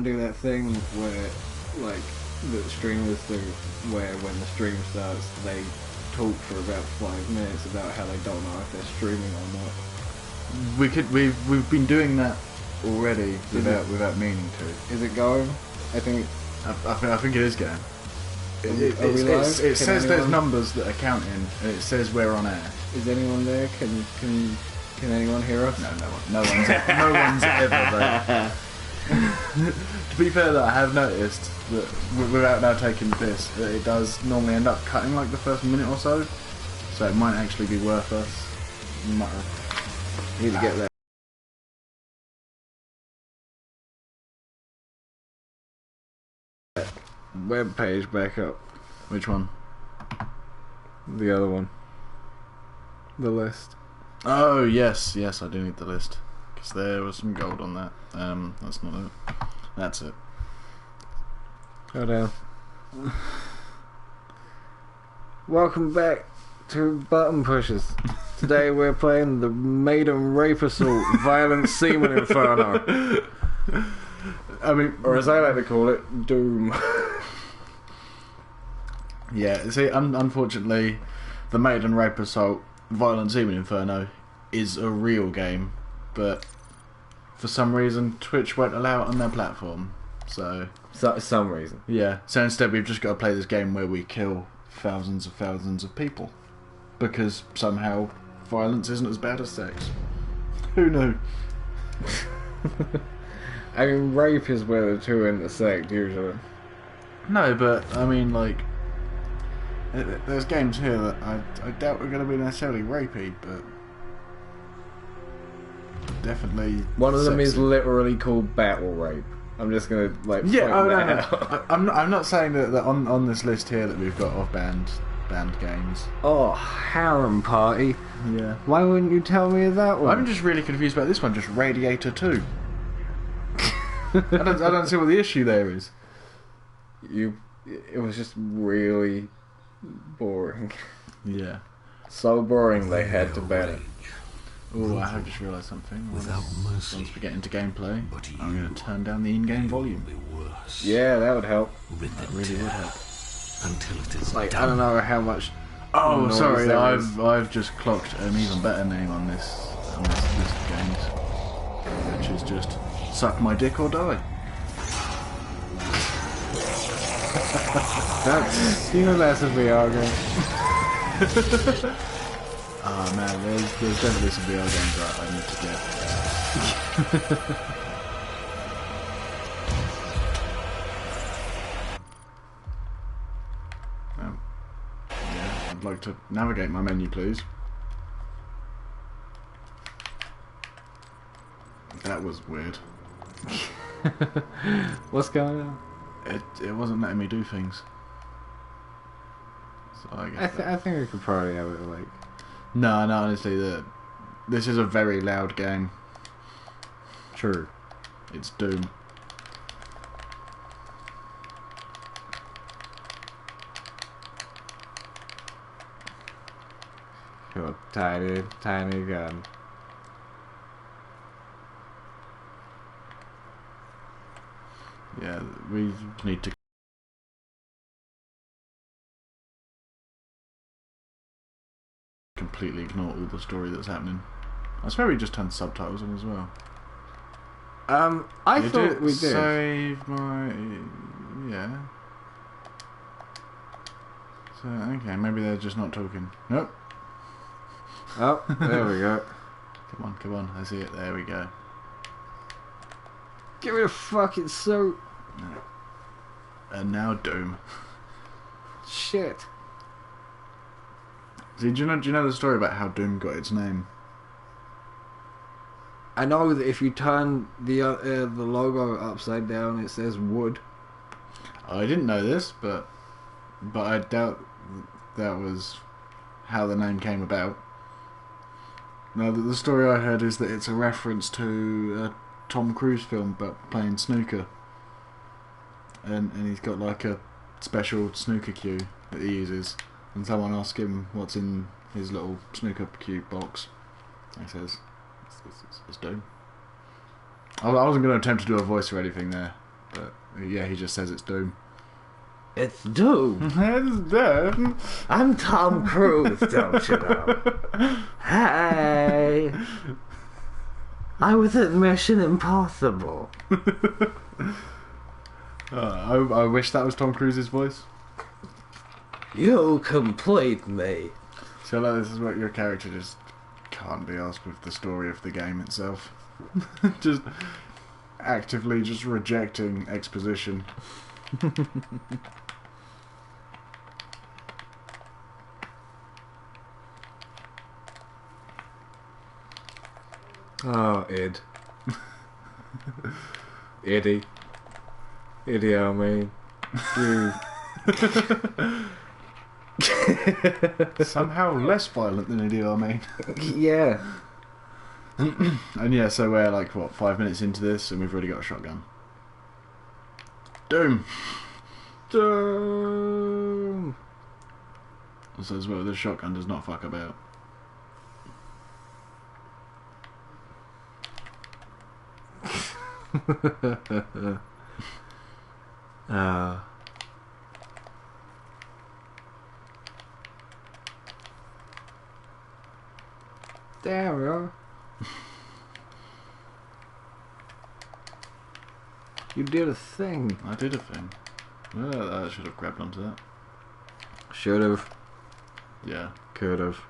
do that thing where, like, the streamers do, where when the stream starts, they talk for about 5 minutes about how they don't know if they're streaming or not. We've been doing that already without meaning to. Is it going? I think it is going. It says there's numbers that are counting, and it says we're on air. Is anyone there? Can anyone hear us? No one. No one's ever there. To be fair, though, I have noticed that without now taking this, that it does normally end up cutting like the first minute or so. So it might actually be worth us. Need to get that web page back up. Which one? The other one. The list. Oh yes, I do need the list because there was some gold on that. That's not it. That's it. Go down. Welcome back to Button Pushers. Today we're playing the Maiden Rape Assault Violent Semen Inferno. I mean, or as I like to call it, Doom. Yeah, see, unfortunately, the Maiden Rape Assault Violent Semen Inferno is a real game, but for some reason Twitch won't allow it on their platform. So some reason. Yeah. So instead, we've just got to play this game where we kill thousands of people because somehow violence isn't as bad as sex. Who knew? I mean, rape is where the two intersect usually. No, but I mean, like, there's games here that I doubt are going to be necessarily rapey, but definitely. One of them sexy. is literally called battle rape. I'm just gonna like. Yeah, out. I'm not saying that on this list here that we've got off banned games. Oh, Harem Party. Yeah. Why wouldn't you tell me of that one? I'm just really confused about this one. Just Radiator 2. I don't see what the issue there is. It was just really boring. Yeah. So boring they had to ban it. Oh, I have just realised something. Without mercy. Once we get into gameplay, I'm going to turn down the in-game volume. Yeah, that would help. That really would help. Until it is like done. I don't know how much. Oh, sorry, I've just clocked an even better name on this list of games, which is just Suck My Dick or Die. That's a VR game. Oh man, there's definitely some VR games that I need to get. Yeah, I'd like to navigate my menu, please. That was weird. What's going on? It wasn't letting me do things. So I guess I think we could probably have it like. No, honestly, this is a very loud game. True. It's Doom. Your tiny gun. Yeah, we need to completely ignore all the story that's happening. I swear we just turned subtitles on as well. I thought we did. Save my... yeah. So, okay, maybe they're just not talking. Nope. Oh, there we go. Come on, I see it. There we go. Give me a fucking suit. No. And now Doom. Shit. See, do you know the story about how Doom got its name? I know that if you turn the logo upside down, it says wood. I didn't know this, but I doubt that was how the name came about. Now, the story I heard is that it's a reference to a Tom Cruise film about playing snooker, and he's got like a special snooker cue that he uses, and someone asks him what's in his little snooker cue box. He says, it's Doom. I wasn't going to attempt to do a voice or anything there, But yeah, he just says it's Doom. It's Doom. It's Doom. I'm Tom Cruise, don't you know? Hey. I was at Mission Impossible. I wish that was Tom Cruise's voice. You complete me. So like, this is what your character just can't be asked with the story of the game itself. Just actively just rejecting exposition. Oh, Id. Iddy. Iddy, I mean. You. Somehow less violent than Idi Amin. Yeah. And yeah, so we're like, what, 5 minutes into this and we've already got a shotgun. Doom! Doom! So as well, this shotgun does not fuck about. There we are. You did a thing. I did a thing. Well, I should have grabbed onto that. Should have. Yeah. Could have.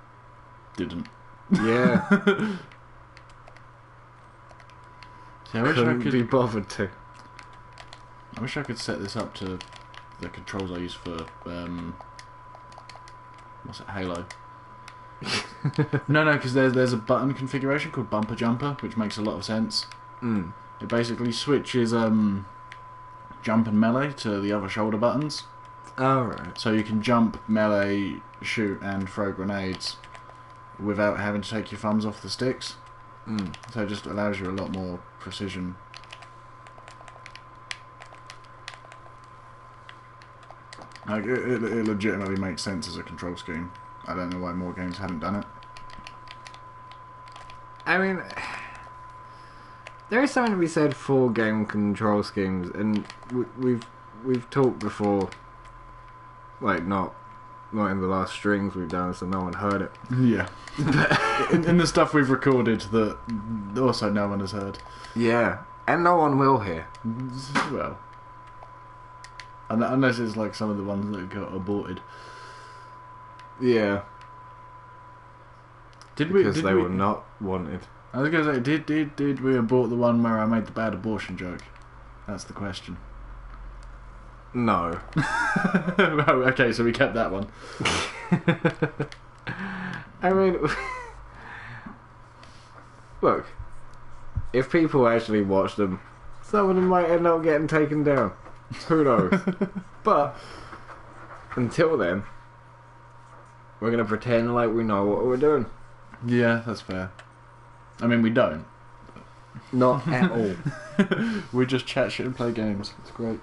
Didn't. Yeah. See, I wish I Couldn't be could. bothered to. I wish I could set this up to the controls I use for what's it, Halo. No, because there's a button configuration called bumper jumper, which makes a lot of sense. Mm. It basically switches jump and melee to the other shoulder buttons, Alright. so you can jump, melee, shoot, and throw grenades without having to take your thumbs off the sticks. Mm. So it just allows you a lot more precision. Like it legitimately makes sense as a control scheme. I don't know why more games haven't done it. I mean, there is something to be said for game control schemes, and we've talked before. Like not in the last strings we've done, so no one heard it. Yeah. in the stuff we've recorded that also no one has heard. Yeah, and no one will hear. Well, unless it's like some of the ones that got aborted. Yeah, Did because we? they were not wanted. I was gonna say, did we abort the one where I made the bad abortion joke? That's the question. No. Oh, okay, so we kept that one. I mean, look, if people actually watch them, some of them might end up getting taken down. Who knows? But until then, we're gonna pretend like we know what we're doing. Yeah, that's fair. I mean, we don't. Not at all. We just chat shit and play games. It's great.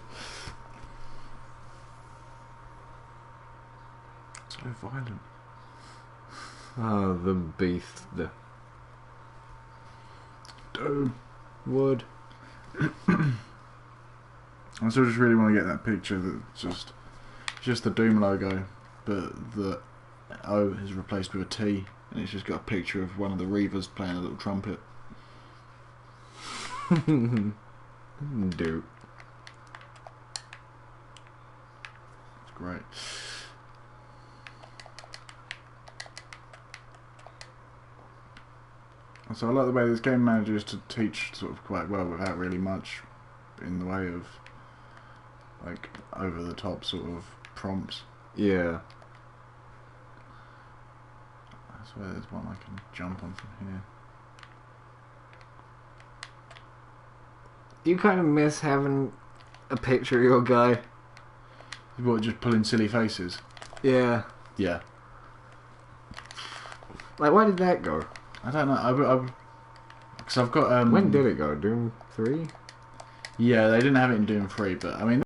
So violent. Oh, the beast. The Doom. wood. I still just really want to get that picture that's just the Doom logo, but the O is replaced with a T, and it's just got a picture of one of the Reavers playing a little trumpet. Dude. It's great. So I like the way this game manages to teach sort of quite well without really much in the way of like over the top sort of prompts. Yeah. I swear there's one I can jump on from here. Do you kind of miss having a picture of your guy? What, just pulling silly faces? Yeah. Yeah. Like, where did that go? I don't know. Because I've got When did it go? Doom 3? Yeah, they didn't have it in Doom 3, but I mean.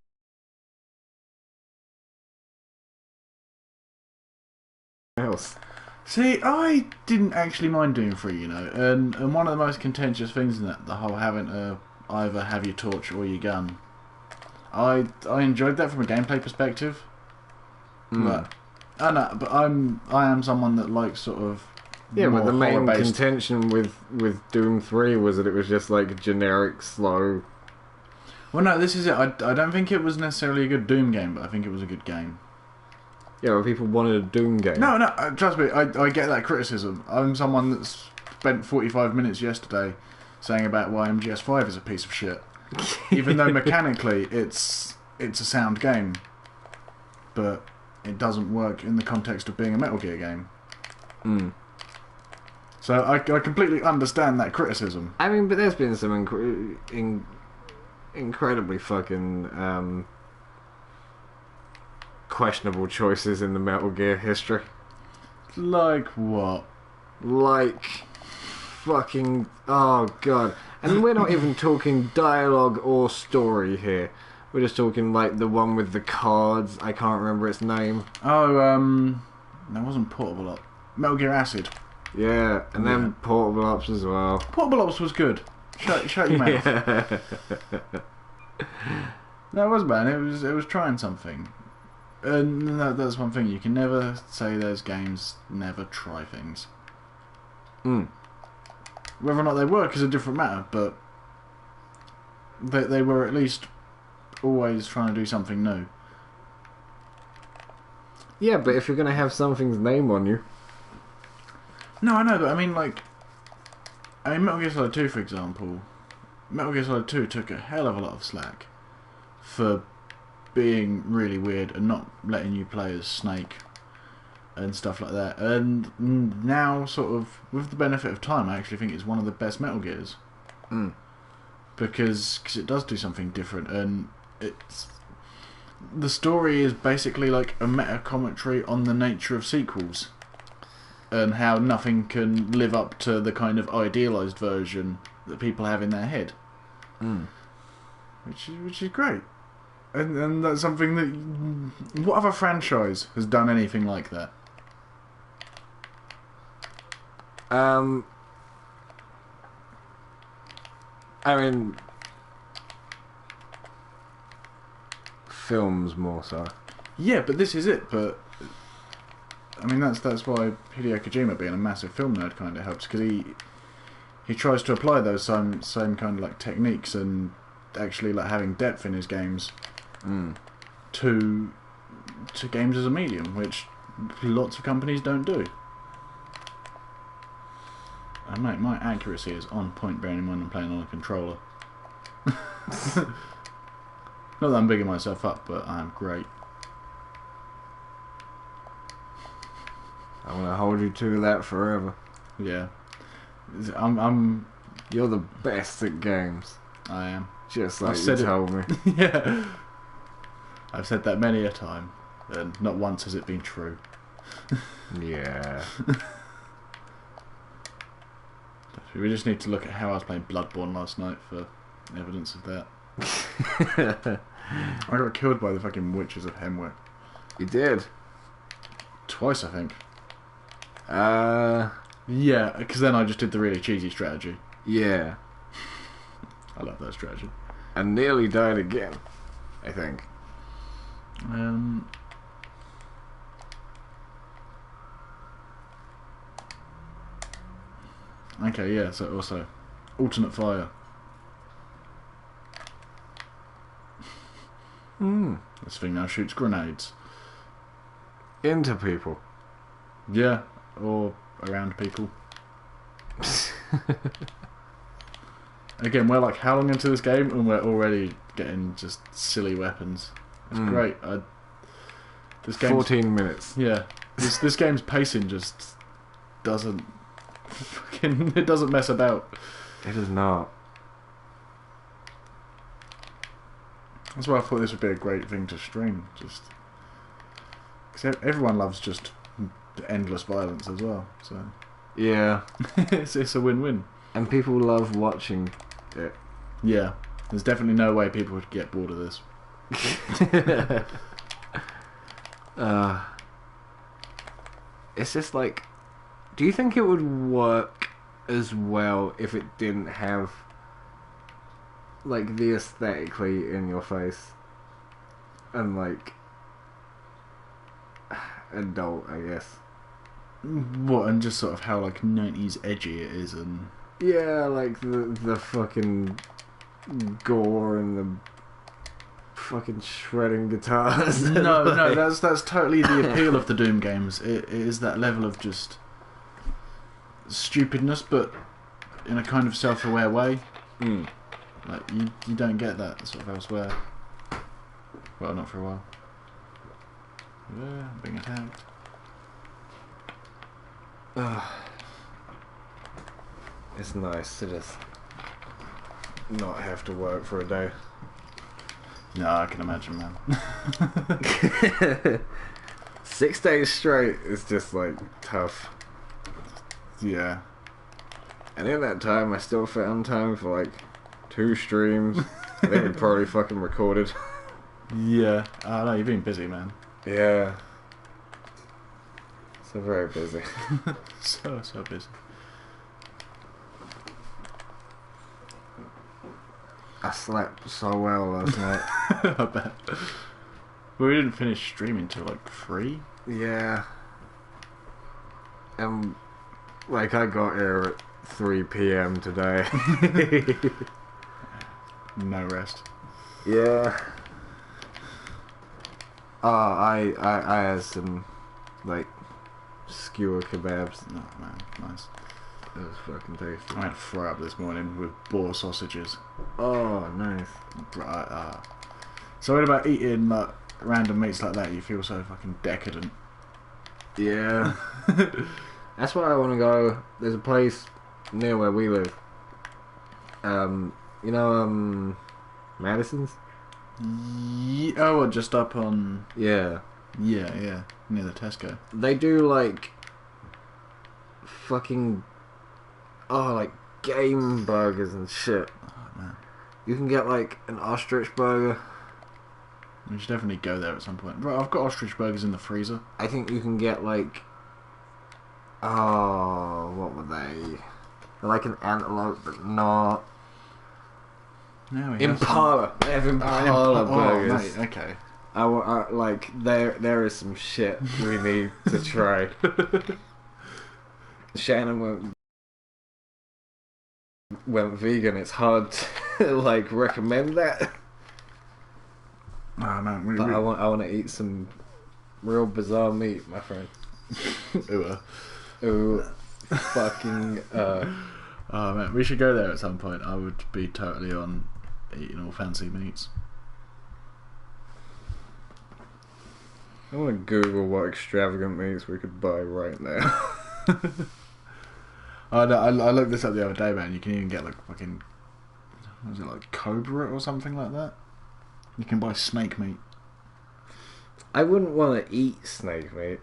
Else. See, I didn't actually mind Doom 3, you know, and one of the most contentious things in that, the whole having to either have your torch or your gun I enjoyed that from a gameplay perspective. But I know, but I am someone that likes sort of Yeah, but the main horror-based. contention with Doom 3 was that it was just like generic, slow. Well, no, this is it. I don't think it was necessarily a good Doom game, but I think it was a good game. Yeah, well, people wanted a Doom game. No, trust me, I get that criticism. I'm someone that's spent 45 minutes yesterday saying about why MGS5 is a piece of shit. Even though mechanically it's a sound game. But it doesn't work in the context of being a Metal Gear game. So I completely understand that criticism. I mean, but there's been some incredibly fucking questionable choices in the Metal Gear history. Like what? Like fucking oh god. And we're not even talking dialogue or story here. We're just talking like the one with the cards. I can't remember its name. Oh, that wasn't Portable Ops. Metal Gear Acid. Yeah, and then Portable Ops as well. Portable Ops was good. Shut your mouth. No, it was, man. It was trying something. And that's one thing. You can never say those games never try things. Whether or not they work is a different matter, but they were at least always trying to do something new. Yeah, but if you're going to have something's name on you... No, I know, but I mean, Metal Gear Solid 2, for example. Metal Gear Solid 2 took a hell of a lot of slack for being really weird and not letting you play as Snake and stuff like that. And now, sort of, with the benefit of time, I actually think it's one of the best Metal Gears. Because it does do something different, and the story is basically like a meta commentary on the nature of sequels and how nothing can live up to the kind of idealised version that people have in their head. Which is great. And that's something that... What other franchise has done anything like that? I mean... Films more so. Yeah, but this is it, but... I mean, that's why Hideo Kojima being a massive film nerd kind of helps, because he tries to apply those same kind of like techniques and actually like having depth in his games to games as a medium, which lots of companies don't do. And mate, my accuracy is on point, bearing in mind I'm playing on a controller. Not that I'm bigging myself up, but I'm great. I'm gonna hold you to that forever. Yeah, I'm. You're the best at games. I am. Just like I've you said it. told me. Yeah, I've said that many a time, and not once has it been true. Yeah. We just need to look at how I was playing Bloodborne last night for evidence of that. I got killed by the fucking witches of Hemwick. You did? Twice, I think. Yeah. Because then I just did the really cheesy strategy. I love that strategy. And nearly died again, I think. Okay, yeah, so also alternate fire. This thing now shoots grenades. Into people. Yeah, or around people. Again, we're like how long into this game and we're already getting just silly weapons. It's great. This game's, 14 minutes. Yeah, this game's pacing just doesn't fucking, it doesn't mess about. It is not. That's why I thought this would be a great thing to stream. Just because everyone loves just endless violence as well. So Yeah. it's a win-win. And people love watching it. Yeah, there's definitely no way people would get bored of this. It's just like, do you think it would work as well if it didn't have like the aesthetically in your face and like adult, I guess. What, and just sort of how like 90s edgy it is, and Yeah, like the fucking gore and the fucking shredding guitars. no, that's totally the appeal of the Doom games. It is that level of just stupidness, but in a kind of self-aware way. Mm. Like you don't get that sort of elsewhere. Well, not for a while. Yeah, being attacked. It's nice to just not have to work for a day. No, I can imagine, man. 6 days straight is just like tough. Yeah. And in that time, I still found time for like 2 streams. They were probably fucking recorded. Yeah. Oh no, you've been busy, man. Yeah. So very busy. So busy. I slept so well last night. I bet. Well, we didn't finish streaming till like 3. Yeah. And like I got here at 3 PM today. No rest. Yeah. I had some like skewer kebabs. No, man, nice. It was fucking tasty. I had a fry up this morning with boar sausages. Oh, nice. So what about eating like random meats like that? You feel so fucking decadent. Yeah. That's why I want to go. There's a place near where we live. You know, Madison's? Oh, just up on... Yeah. Yeah, near the Tesco. They do like fucking like game burgers and shit. Oh man, You can get like an ostrich burger. we should definitely go there at some point. Right, I've got ostrich burgers in the freezer. I think you can get like what were they? They're like an antelope, but not. No, Impala. They have Impala burgers. Oh, mate, okay. I like there is some shit we need to try. Shannon went vegan. It's hard to like recommend that. Oh man, But I want to eat some real bizarre meat, my friend. Ooh, fucking. Oh man, we should go there at some point. I would be totally on eating all fancy meats. I want to Google what extravagant meats we could buy right now. I looked this up the other day, man. You can even get like fucking, what was it, like cobra or something like that? You can buy snake meat. I wouldn't want to eat snake meat.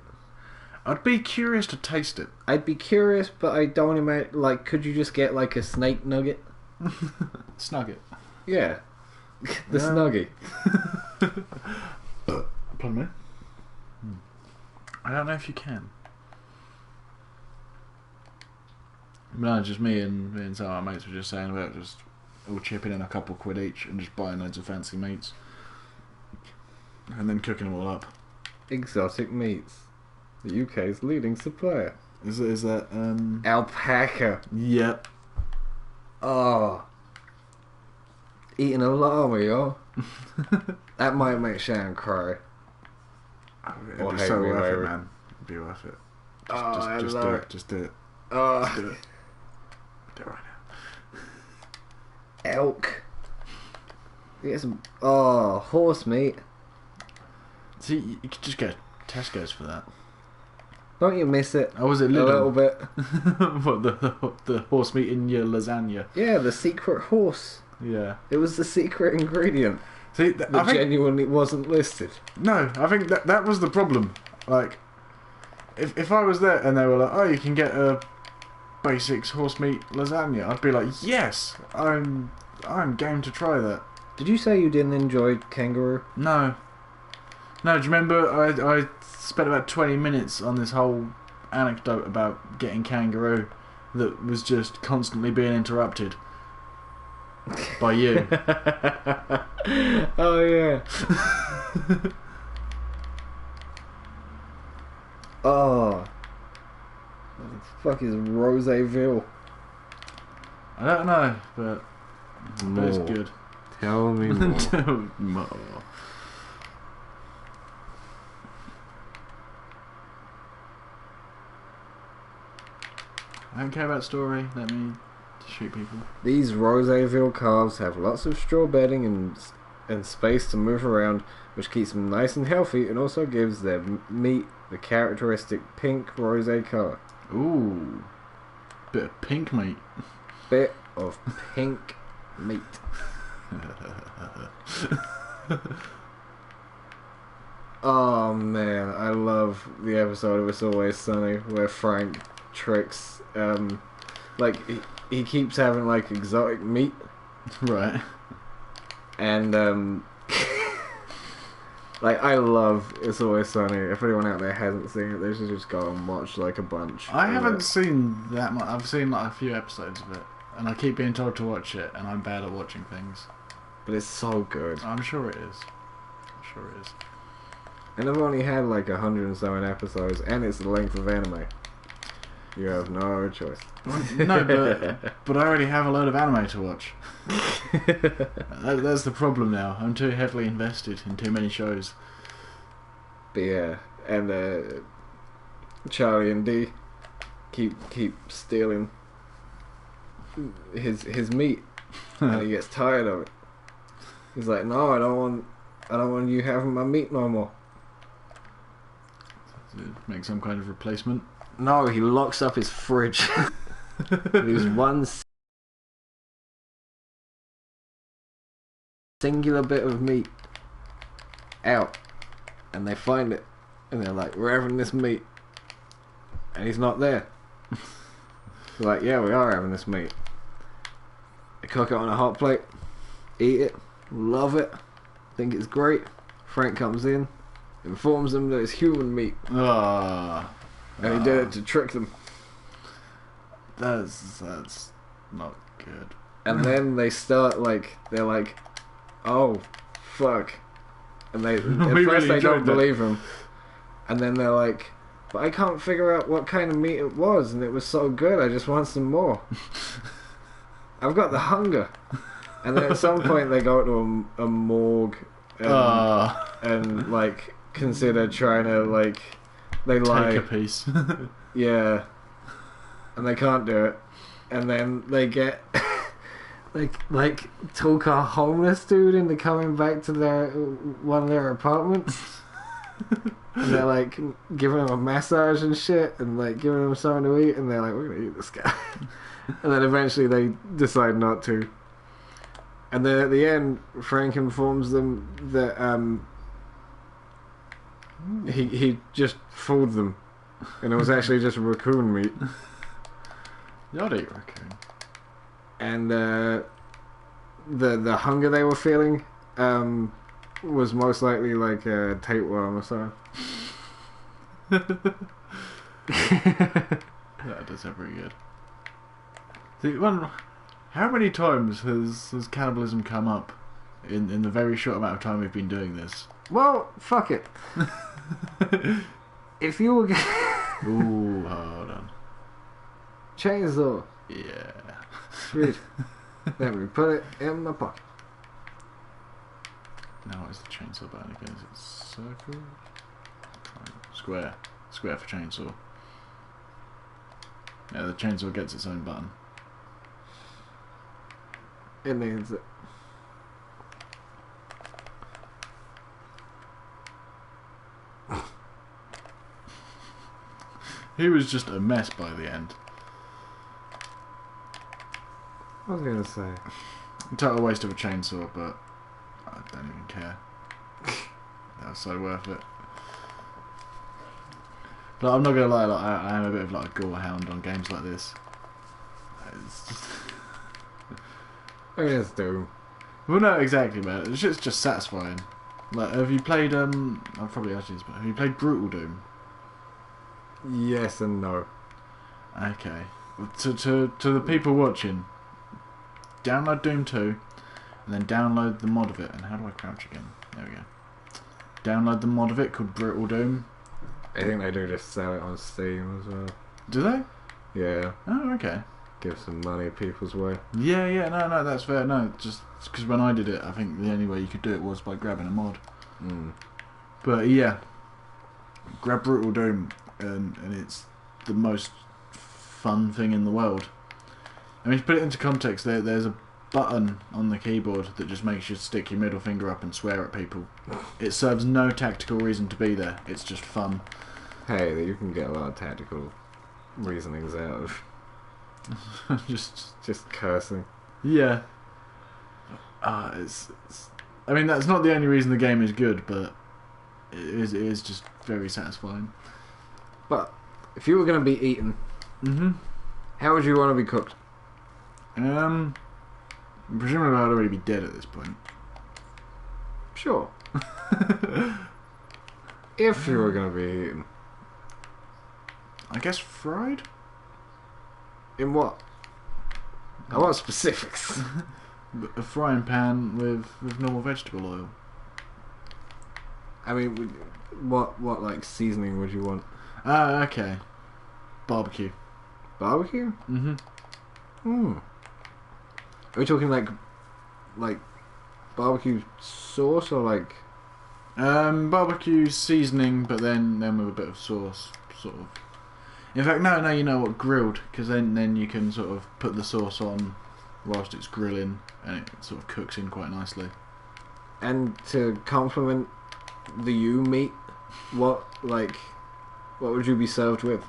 I'd be curious to taste it. I'd be curious, but I don't imagine. Like, could you just get like a snake nugget? Snug it. Yeah, the snuggie. Pardon me? I don't know if you can. No, just me and some of our mates were just saying about just all chipping in a couple quid each and just buying loads of fancy meats. And then cooking them all up. Exotic meats. The UK's leading supplier. Is that Alpaca. Yep. Oh. Eating a llama, yo. That might make Shannon cry. It'd Or be hate so me, worth maybe. it, man. It'd be worth it. I Just love do it. it. Just do it. Oh. Just do it. Do it right now. Elk. Get some. Oh, horse meat. See, you could just go to Tesco's for that. Don't you miss it? Oh, was it A little Lidl? bit. What, the horse meat in your lasagna? Yeah, the secret horse. Yeah. It was the secret ingredient See, that I think, genuinely wasn't listed. no, I think that was the problem. Like, if I was there and they were like, oh, you can get a basics horse meat lasagna, I'd be like, yes, I'm game to try that. Did you say you didn't enjoy kangaroo? No, do you remember I spent about 20 minutes on this whole anecdote about getting kangaroo that was just constantly being interrupted? by you. Oh yeah. Oh. What the fuck is Roseville? I don't know, but it's More. good. Tell me more. More. I don't care about story. Let me shoot people. These Roseville calves have lots of straw bedding and space to move around, which keeps them nice and healthy and also gives their meat the characteristic pink rosé colour. Ooh, bit of pink meat. Bit of pink meat. Oh man, I love the episode of It's Always Sunny where Frank tricks, like he keeps having like exotic meat, Right. and like I love It's Always Sunny. If anyone out there hasn't seen it, they should just go and watch like a bunch. I of haven't it. seen that much. I've seen like a few episodes of it, and I keep being told to watch it, and I'm bad at watching things. But it's so good. I'm sure it is. I'm sure it is. And I've only had like 100 and so episodes, and it's the length of anime. You have no choice. No, but I already have a load of anime to watch. That's the problem now. I'm too heavily invested in too many shows. But yeah, and Charlie and Dee keep stealing his meat, and he gets tired of it. He's like, "No, I don't want you having my meat no more." Make some kind of replacement. No, he locks up his fridge. There's one singular bit of meat out, and they find it, and they're like, "We're having this meat," and he's not there. They're like, "Yeah, we are having this meat." They cook it on a hot plate, eat it, love it, think it's great. Frank comes in, informs them that it's human meat, and he did it to trick them. That's not good. And then they start like, they're like, "Oh, fuck," and they at We first really they don't enjoyed that. believe him, and then they're like, "But I can't figure out what kind of meat it was, and it was so good. I just want some more. I've got the hunger." And then at some point they go to a morgue and like consider trying to like they lie. Take a piece. Yeah. And they can't do it. And then they get like talk a homeless dude into coming back to their one of their apartments. And they're like giving him a massage and shit and like giving him something to eat, and they're like, "We're gonna eat this guy." And then eventually they decide not to. And then at the end Frank informs them that he just fooled them, and it was actually just raccoon meat. Y'd eat raccoon. And the hunger they were feeling was most likely like a tapeworm or something. That does sound pretty good. See, how many times has cannibalism come up in the very short amount of time we've been doing this? Well, fuck it. If you were Ooh, hold on. chainsaw, Yeah. sweet. Let me put it in my pocket. Now what is the chainsaw button again? Is it circle? Triangle. Square. Square for chainsaw. Yeah, the chainsaw gets its own button. It needs it. He was just a mess by the end. What was I gonna say? Total waste of a chainsaw, but I don't even care. That was so worth it. But I'm not gonna lie, like, I am a bit of like a gore hound on games like this. It's just... I mean, it's Doom. Well, no, exactly, man. It's just satisfying. Like, have you played? I've probably asked you this, but have you played Brutal Doom? Yes and no. Okay. To the people watching, download Doom 2, and then download the mod of it. And how do I crouch again? There we go. Download the mod of it called Brutal Doom. I think they do just sell it on Steam as well. Do they? Yeah. Oh, okay. Give some money people's way. Yeah, no, that's fair. No, just because when I did it, I think the only way you could do it was by grabbing a mod. But yeah, grab Brutal Doom, and it's the most fun thing in the world. I mean, to put it into context, there's a button on the keyboard that just makes you stick your middle finger up and swear at people. It serves no tactical reason to be there. It's just fun. Hey, you can get a lot of tactical reasonings out of just cursing. Yeah. I mean, that's not the only reason the game is good, but it is just very satisfying. But if you were going to be eaten, how would you want to be cooked? Presumably I'd already be dead at this point. Sure. If you were going to be eaten. I guess fried? In what? I want specifics. A frying pan with normal vegetable oil. I mean, what like seasoning would you want? Okay. Barbecue. Barbecue? Are we talking like barbecue sauce or like? Barbecue seasoning, but then with a bit of sauce, sort of. In fact, no, you know what? Grilled, because then you can sort of put the sauce on whilst it's grilling, and it sort of cooks in quite nicely. And to complement the meat, what would you be served with?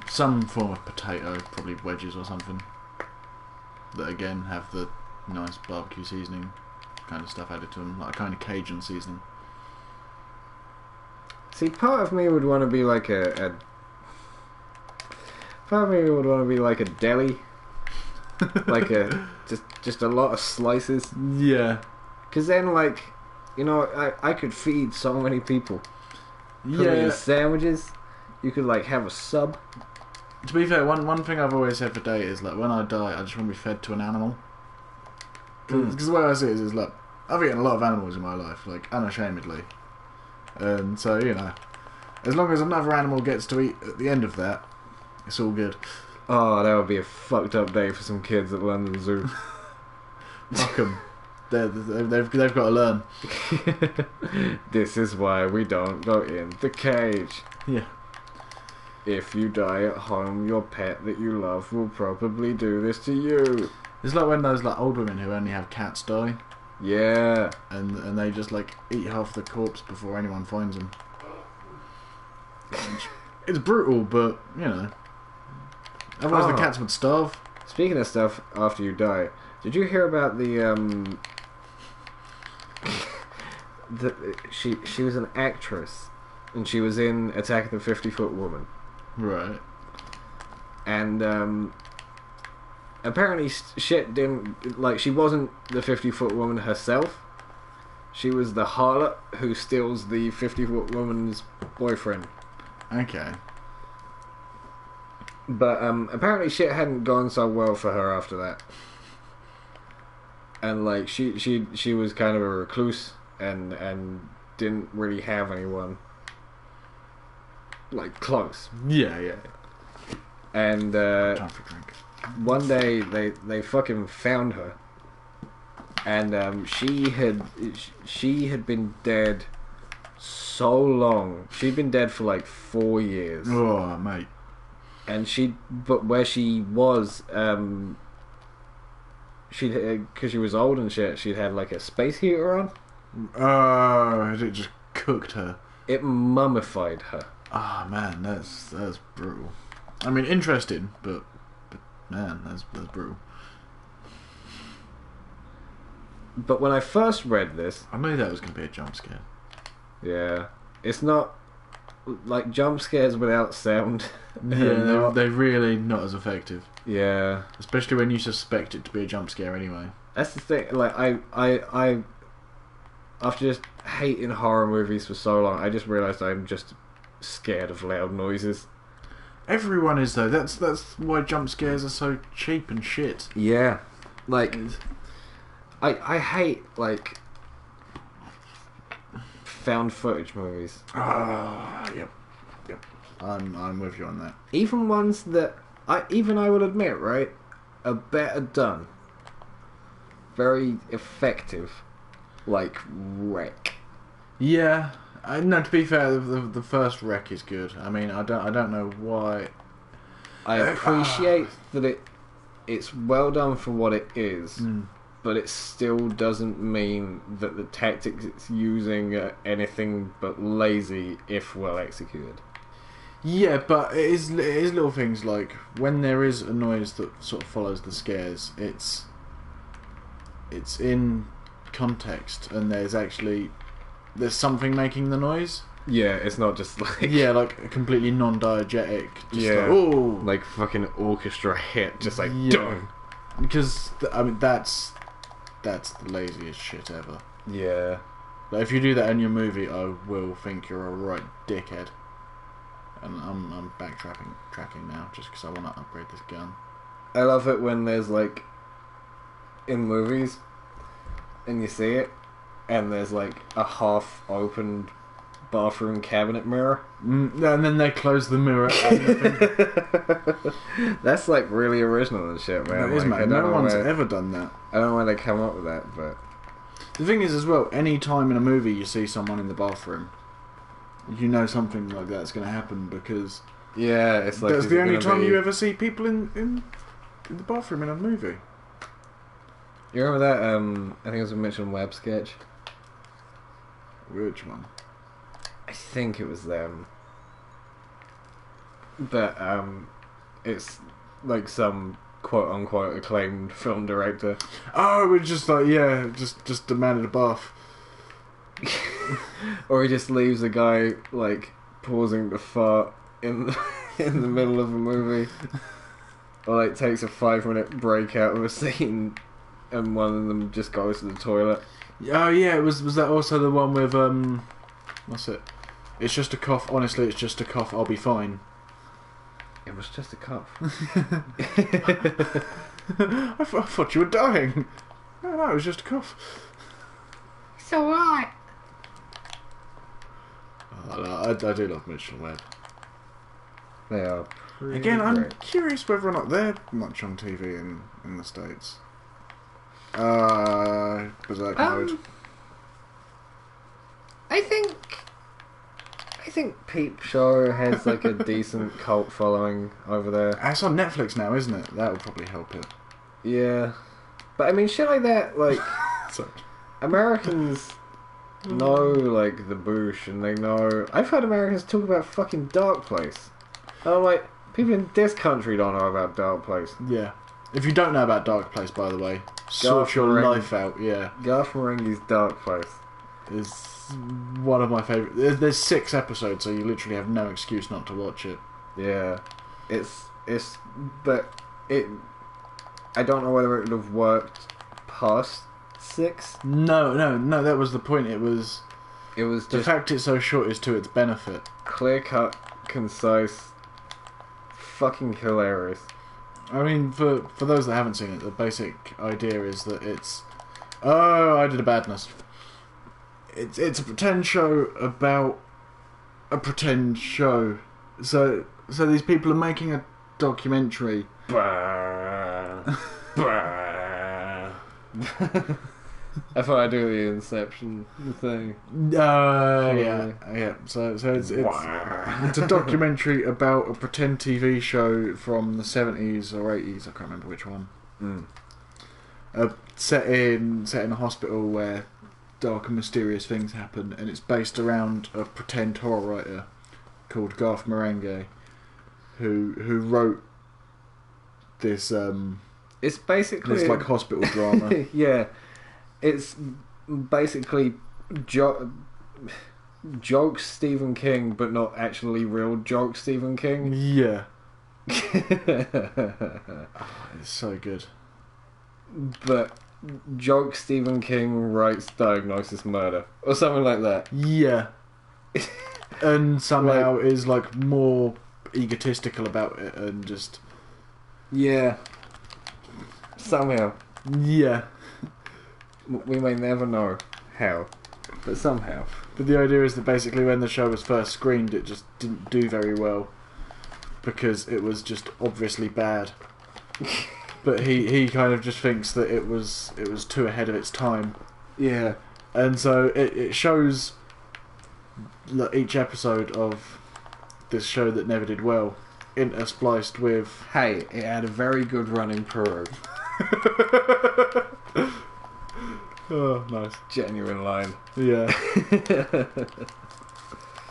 Some form of potato, probably wedges or something. That again have the nice barbecue seasoning kind of stuff added to them, like a kind of Cajun seasoning. See, part of me would want to be like part of me would want to be like a deli, like just a lot of slices. Yeah. Because then, I could feed so many people. Put me in sandwiches. You could have a sub. To be fair, one thing I've always said for Date is when I die, I just want to be fed to an animal. Because the way I see it is I've eaten a lot of animals in my life, unashamedly. And so, as long as another animal gets to eat at the end of that, it's all good. Oh, that would be a fucked up day for some kids at London Zoo. Fuck 'em. They've got to learn. This is why we don't go in the cage. Yeah. If you die at home, your pet that you love will probably do this to you. It's like when those old women who only have cats die. Yeah. And they just eat half the corpse before anyone finds them. It's brutal, but otherwise the cats would starve. Speaking of stuff after you die, did you hear about she was an actress and she was in Attack of the 50-Foot Woman. Right. And apparently shit didn't she wasn't the 50-Foot Woman herself. She was the harlot who steals the 50-Foot Woman's boyfriend. Okay. But apparently shit hadn't gone so well for her after that. And she was kind of a recluse and didn't really have anyone close. Yeah. And Time for a drink. one day they fucking found her, and she had been dead so long. She'd been dead for 4 years. Oh, mate. And but where she was, because she was old and shit, she'd had a space heater on. Oh, it just cooked her. It mummified her. Ah, man, that's brutal. I mean, interesting, but man, that's brutal. But when I first read this, I knew that was going to be a jump scare. Yeah, it's not jump scares without sound. Yeah, they're really not as effective. Yeah, especially when you suspect it to be a jump scare anyway. That's the thing. I after just hating horror movies for so long, I just realised I'm just scared of loud noises. Everyone is though. That's why jump scares are so cheap and shit. Yeah. Like, I hate, like, found footage movies. Yep. I'm with you on that. Even ones that I will admit, right, are better done. Very effective. Like Wreck. Yeah. No, to be fair, the first Wreck is good. I mean, I don't know why. I appreciate that it's well done for what it is, but it still doesn't mean that the tactics it's using are anything but lazy if well executed. Yeah, but it is little things like when there is a noise that sort of follows the scares, it's in context and there's something making the noise. Yeah, it's not just like... Yeah, like completely non-diegetic. Just Yeah. like, oh! Like fucking orchestra hit, just like, Yeah. done. Because, I mean, that's the laziest shit ever. Yeah. But if you do that in your movie, I will think you're a right dickhead. And I'm tracking now, just because I want to upgrade this gun. I love it when there's like, in movies, and you see it, and there's like a half-opened bathroom cabinet mirror. And then they close the mirror. That's like really original and shit, man. That is, Like, man. No one's ever done that. I don't know where they come up with that, but The thing is, as well, any time in a movie you see someone in the bathroom, you know something like that's going to happen because yeah, it's like that's the only time you ever see people in the bathroom in a movie. You remember that? I think it was a Mitchell and Webb sketch. Which one? I think it was them. But it's like some quote unquote acclaimed film director. Oh, we're just like just demanded a bath. Or he just leaves a guy like pausing to fart in the middle of a movie, or like takes a 5-minute break out of a scene, and one of them just goes to the toilet. Oh yeah, was that also the one with what's it? It's just a cough. Honestly, it's just a cough. I'll be fine. It was just a cough. I thought you were dying. No, it was just a cough. It's alright. Oh, I do love Mitchell and Webb. They are pretty Again, I'm great. curious whether or not they're much on TV in the States. Berserk Mode. I think Peep Show has like a decent cult following over there. It's on Netflix now, isn't it? That would probably help it. Yeah, but I mean, shit like that, like Sorry. Americans know like the Boosh, and they know. I've heard Americans talk about fucking Dark Place. And I'm like, people in this country don't know about Dark Place. Yeah. If you don't know about Dark Place, by the way, sort your Garth life out. Yeah, Garth Marenghi's Dark Place is one of my favourite. There's 6 episodes, so you literally have no excuse not to watch it. Yeah, but I don't know whether it would have worked past 6. No, that was the point. It was The the fact it's so short is to its benefit. clear cut, concise, fucking hilarious. I mean, for those that haven't seen it, the basic idea is that it's... Oh, I did a badness. It's a pretend show about a pretend show. So these people are making a documentary. Bah. Bah. I thought I'd do the Inception thing. Yeah. So it's a documentary about a pretend TV show from the 70s or 80s. I can't remember which one. Set in a hospital where dark and mysterious things happen, and it's based around a pretend horror writer called Garth Marenghi, who wrote this It's basically this like hospital drama. yeah, it's basically joke Stephen King, but not actually real joke Stephen King. Yeah. It's so good. But joke Stephen King writes Diagnosis Murder or something like that. Yeah. And somehow is like more egotistical about it and just... Yeah. Somehow. Yeah. We may never know how, but somehow. But the idea is that basically when the show was first screened, it just didn't do very well because it was just obviously bad. But he kind of just thinks that it was too ahead of its time. Yeah. And so it shows each episode of this show that never did well interspliced with... Hey, it had a very good run in Peru. Oh, nice. Genuine line. Yeah.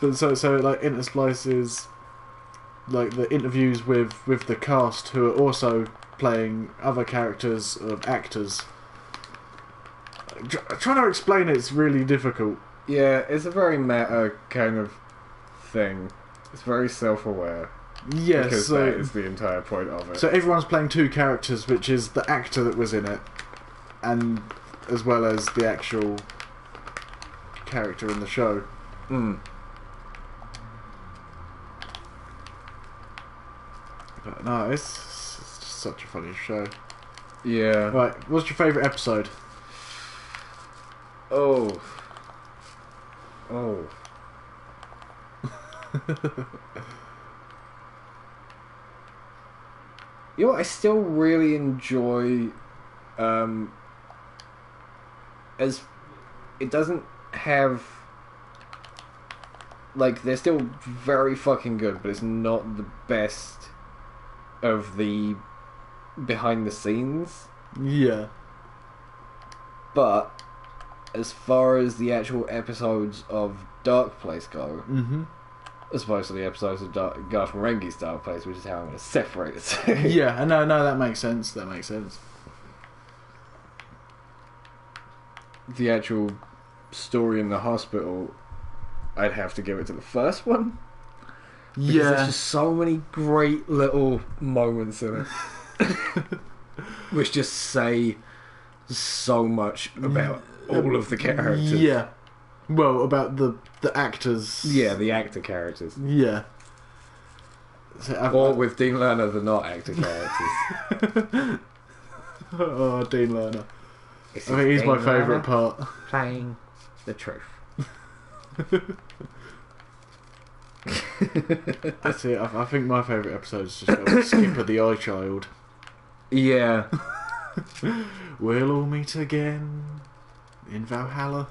But so it like intersplices like the interviews with the cast who are also playing other characters of actors. Trying to explain it's really difficult. Yeah, it's a very meta kind of thing. It's very self-aware. Yes, because so, that is the entire point of it. So everyone's playing two characters, which is the actor that was in it, and as well as the actual character in the show. Mm. But no, it's just such a funny show. Yeah. Right, what's your favourite episode? Oh. You know what, I still really enjoy as it doesn't have like they're still very fucking good, but it's not the best of the behind the scenes. Yeah. But as far as the actual episodes of Dark Place go, as opposed to the episodes of Garth Marenghi's Dark Place, which is how I'm going to separate the two. Yeah, no, that makes sense. That makes sense. The actual story in the hospital, I'd have to give it to the first one. Because there's just so many great little moments in it, which just say so much about all of the characters. Yeah. Well, about the actors. Yeah, the actor characters. Yeah. So Or with Dean Lerner, the not actor characters. Oh, Dean Lerner. I think he's my favourite part. Playing the truth. That's it. I think my favourite episode is just Skipper the Eye Child. Yeah. We'll all meet again in Valhalla.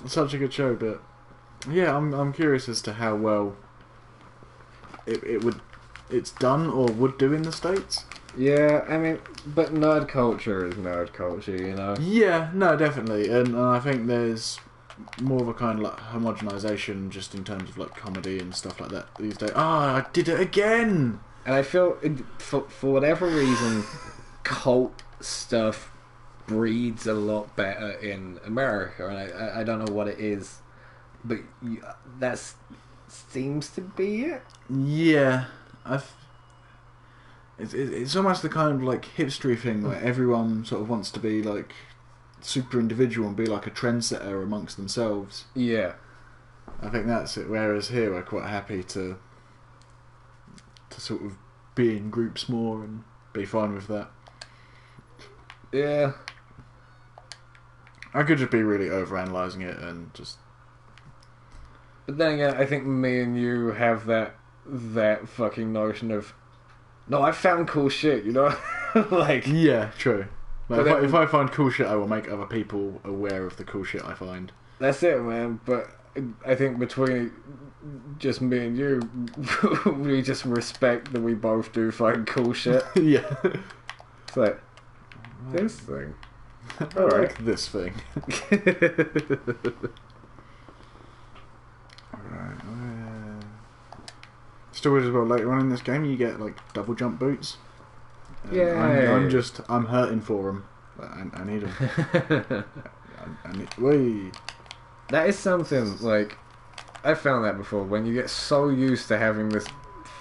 It's such a good show, but yeah, I'm curious as to how well it's done or would do in the States. Yeah, I mean, but nerd culture is nerd culture, you know? Yeah, no, definitely, and I think there's more of a kind of like homogenization just in terms of like comedy and stuff like that these days. I did it again! And I feel, for whatever reason, cult stuff breeds a lot better in America, and I don't know what it is, but that seems to be it. Yeah, it's almost the kind of like hipstery thing where everyone sort of wants to be like super individual and be like a trendsetter amongst themselves. Yeah. I think that's it, whereas here we're quite happy to sort of be in groups more and be fine with that. Yeah. I could just be really overanalyzing it and just... But then again, I think me and you have that fucking notion of, no, I found cool shit, you know? Like... Yeah, true. Like But if I find cool shit, I will make other people aware of the cool shit I find. That's it, man. But I think between just me and you, we just respect that we both do find cool shit. Yeah. It's like, this thing. I like this thing. Alright. Still as well, later on in this game you get like double jump boots. Yeah. I'm hurting for them. I need them. Wait. That is something, like, I found that before, when you get so used to having this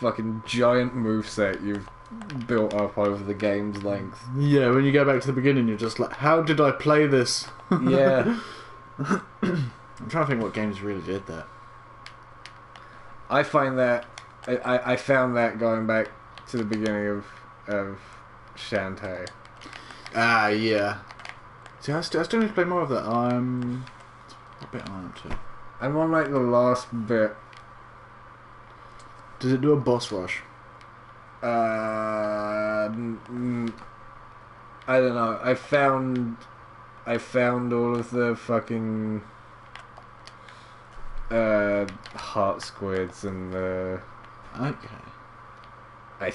fucking giant moveset you've built up over the game's length. Yeah, when you go back to the beginning, you're just like, how did I play this? Yeah. I'm trying to think what games really did that. I find that I found that going back to the beginning of Shantae. Ah, yeah. See, I still need to play more of that. What bit am I up to? I'm on like the last bit. Does it do a boss rush? I don't know. I found all of the fucking heart squids and the. Okay. I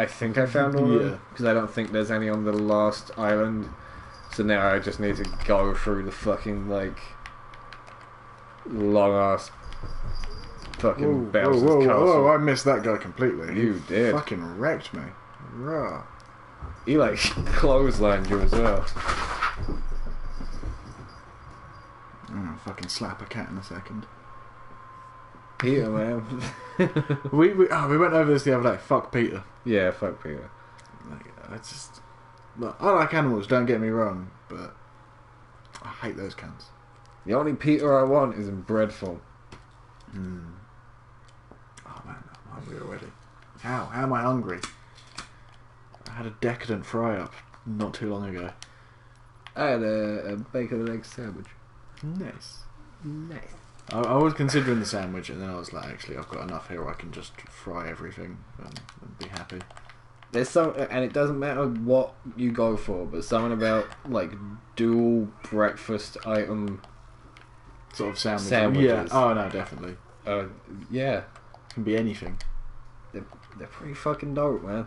think I found all of Yeah. them because I don't think there's any on the last island. So now I just need to go through the fucking like long ass fucking Bowser's castle. Whoa, I missed that guy completely. You did. Fucking wrecked me. Rah. He like clotheslined you as well. I'm gonna fucking slap a cat in a second. Peter, man. We went over this the other day. Fuck Peter. Yeah, fuck Peter. Look, I like animals, don't get me wrong, but I hate those cunts. The only Peter I want is in bread form. Oh man, I'm hungry already. How am I hungry? I had a decadent fry-up not too long ago. I had a bacon and egg sandwich. Nice. Nice. I was considering the sandwich, and then I was like, actually, I've got enough here where I can just fry everything and be happy. There's some, and it doesn't matter what you go for, but something about like dual breakfast item. Sort of sandwiches. Sandwiches. Yeah. Oh no, definitely. Yeah, Can be anything. they're pretty fucking dope, man.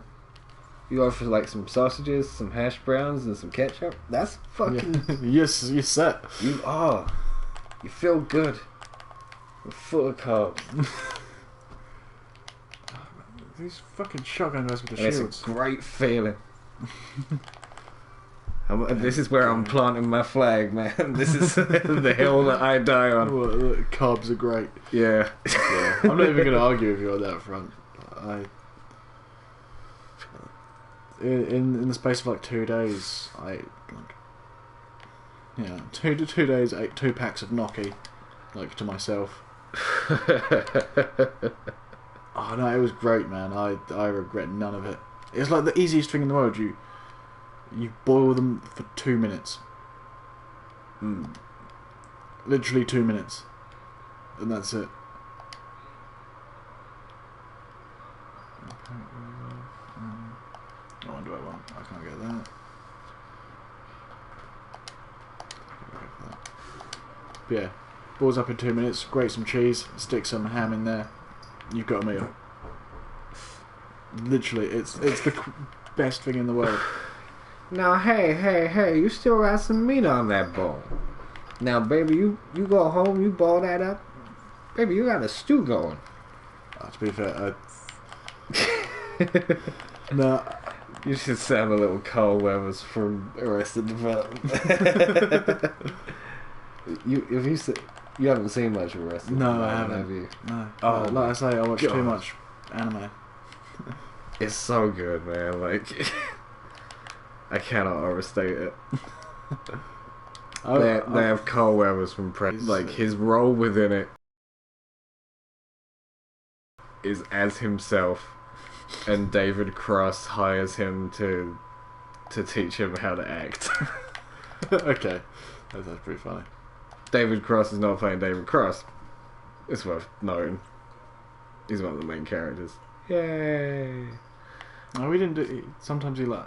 You go for like some sausages, some hash browns, and some ketchup. That's fucking. Yeah. Yes, you're set. You are. You feel good. You're full of carbs. These fucking shotgun guys with the And shields. it's a great feeling. This is where I'm planting my flag, man. This is the hill that I die on. Well, carbs are great. Yeah. Yeah. I'm not even going to argue with you on that front. In the space of like 2 days, I ate like 2 days, ate 2 packs of gnocchi, like to myself. Oh no, it was great, man. I regret none of it. It's like the easiest thing in the world. You boil them for 2 minutes. Literally 2 minutes, and that's it. What do I want? I can't get that. But yeah, boils up in 2 minutes. Grate some cheese, stick some ham in there. You've got a meal. Literally, it's the best thing in the world. Now, hey, you still got some meat on that bone. Now, baby, you go home, you ball that up. Baby, you got a stew going. To be fair, no. You should sound a little Carl Weathers from Arrested Development. You haven't seen much of Arrested No, Development, I haven't. have you? No. Oh, like I say, I watch God. too much anime. It's so good, man. Like, I cannot overstate it. They have Carl Weathers from like his role within it is as himself, and David Cross hires him to teach him how to act. Okay, that's pretty funny. David Cross is not playing David Cross. It's worth noting. He's one of the main characters. Yay! No, we didn't do. Sometimes he like